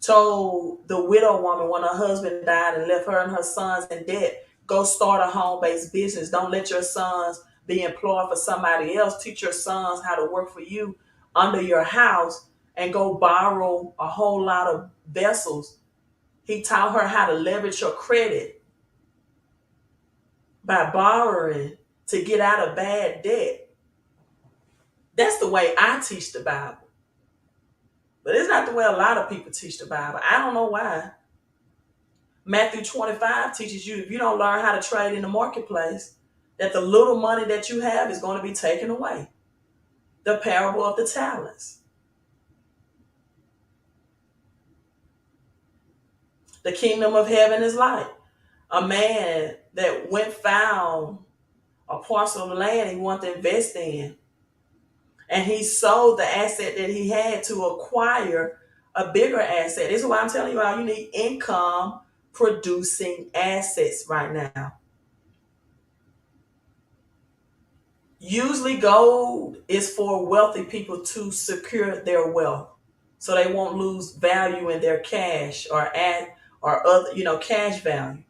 told the widow woman when her husband died and left her and her sons in debt, go start a home-based business. Don't let your sons be employed for somebody else. Teach your sons how to work for you under your house and go borrow a whole lot of vessels. He taught her how to leverage your credit by borrowing to get out of bad debt. That's the way I teach the Bible. But it's not the way a lot of people teach the Bible. I don't know why. Matthew 25 teaches you if you don't learn how to trade in the marketplace, that the little money that you have is going to be taken away. The parable of the talents. The kingdom of heaven is like a man that found a parcel of land he wanted to invest in. And he sold the asset that he had to acquire a bigger asset. This is why I'm telling you all, you need income producing assets right now. Usually gold is for wealthy people to secure their wealth so they won't lose value in their cash or other, cash value.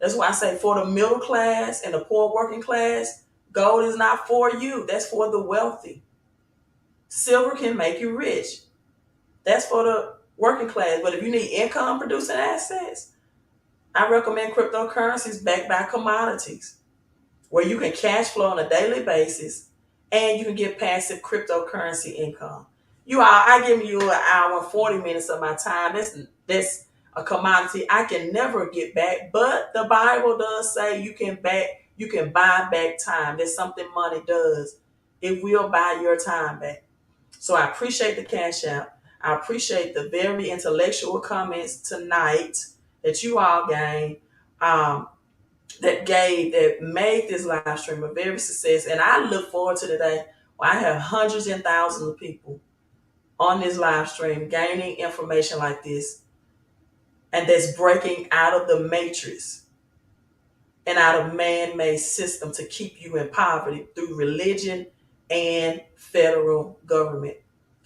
That's why I say for the middle class and the poor working class, gold is not for you. That's for the wealthy. Silver can make you rich. That's for the working class. But if you need income producing assets, I recommend cryptocurrencies backed by commodities where you can cash flow on a daily basis and you can get passive cryptocurrency income. I give you an hour and 40 minutes of my time. That's a commodity I can never get back. But the Bible does say you can buy back time. That's something money does. It will buy your time back. So I appreciate the cash out. I appreciate the very intellectual comments tonight that you all gained, that made this live stream a very success. And I look forward to the day where I have hundreds and thousands of people on this live stream, gaining information like this, and that's breaking out of the matrix and out of man-made system to keep you in poverty through religion and federal government.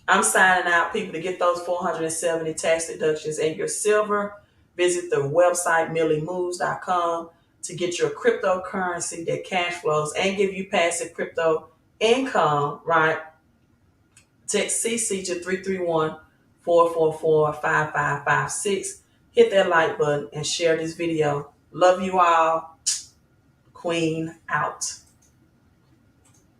I'm signing out, people. To get those 470 tax deductions and your silver, visit the website milliemoves.com to get your cryptocurrency that cash flows and give you passive crypto income, right? Text CC to 331-444-5556. Hit that like button and share this video. Love you all. Queen out.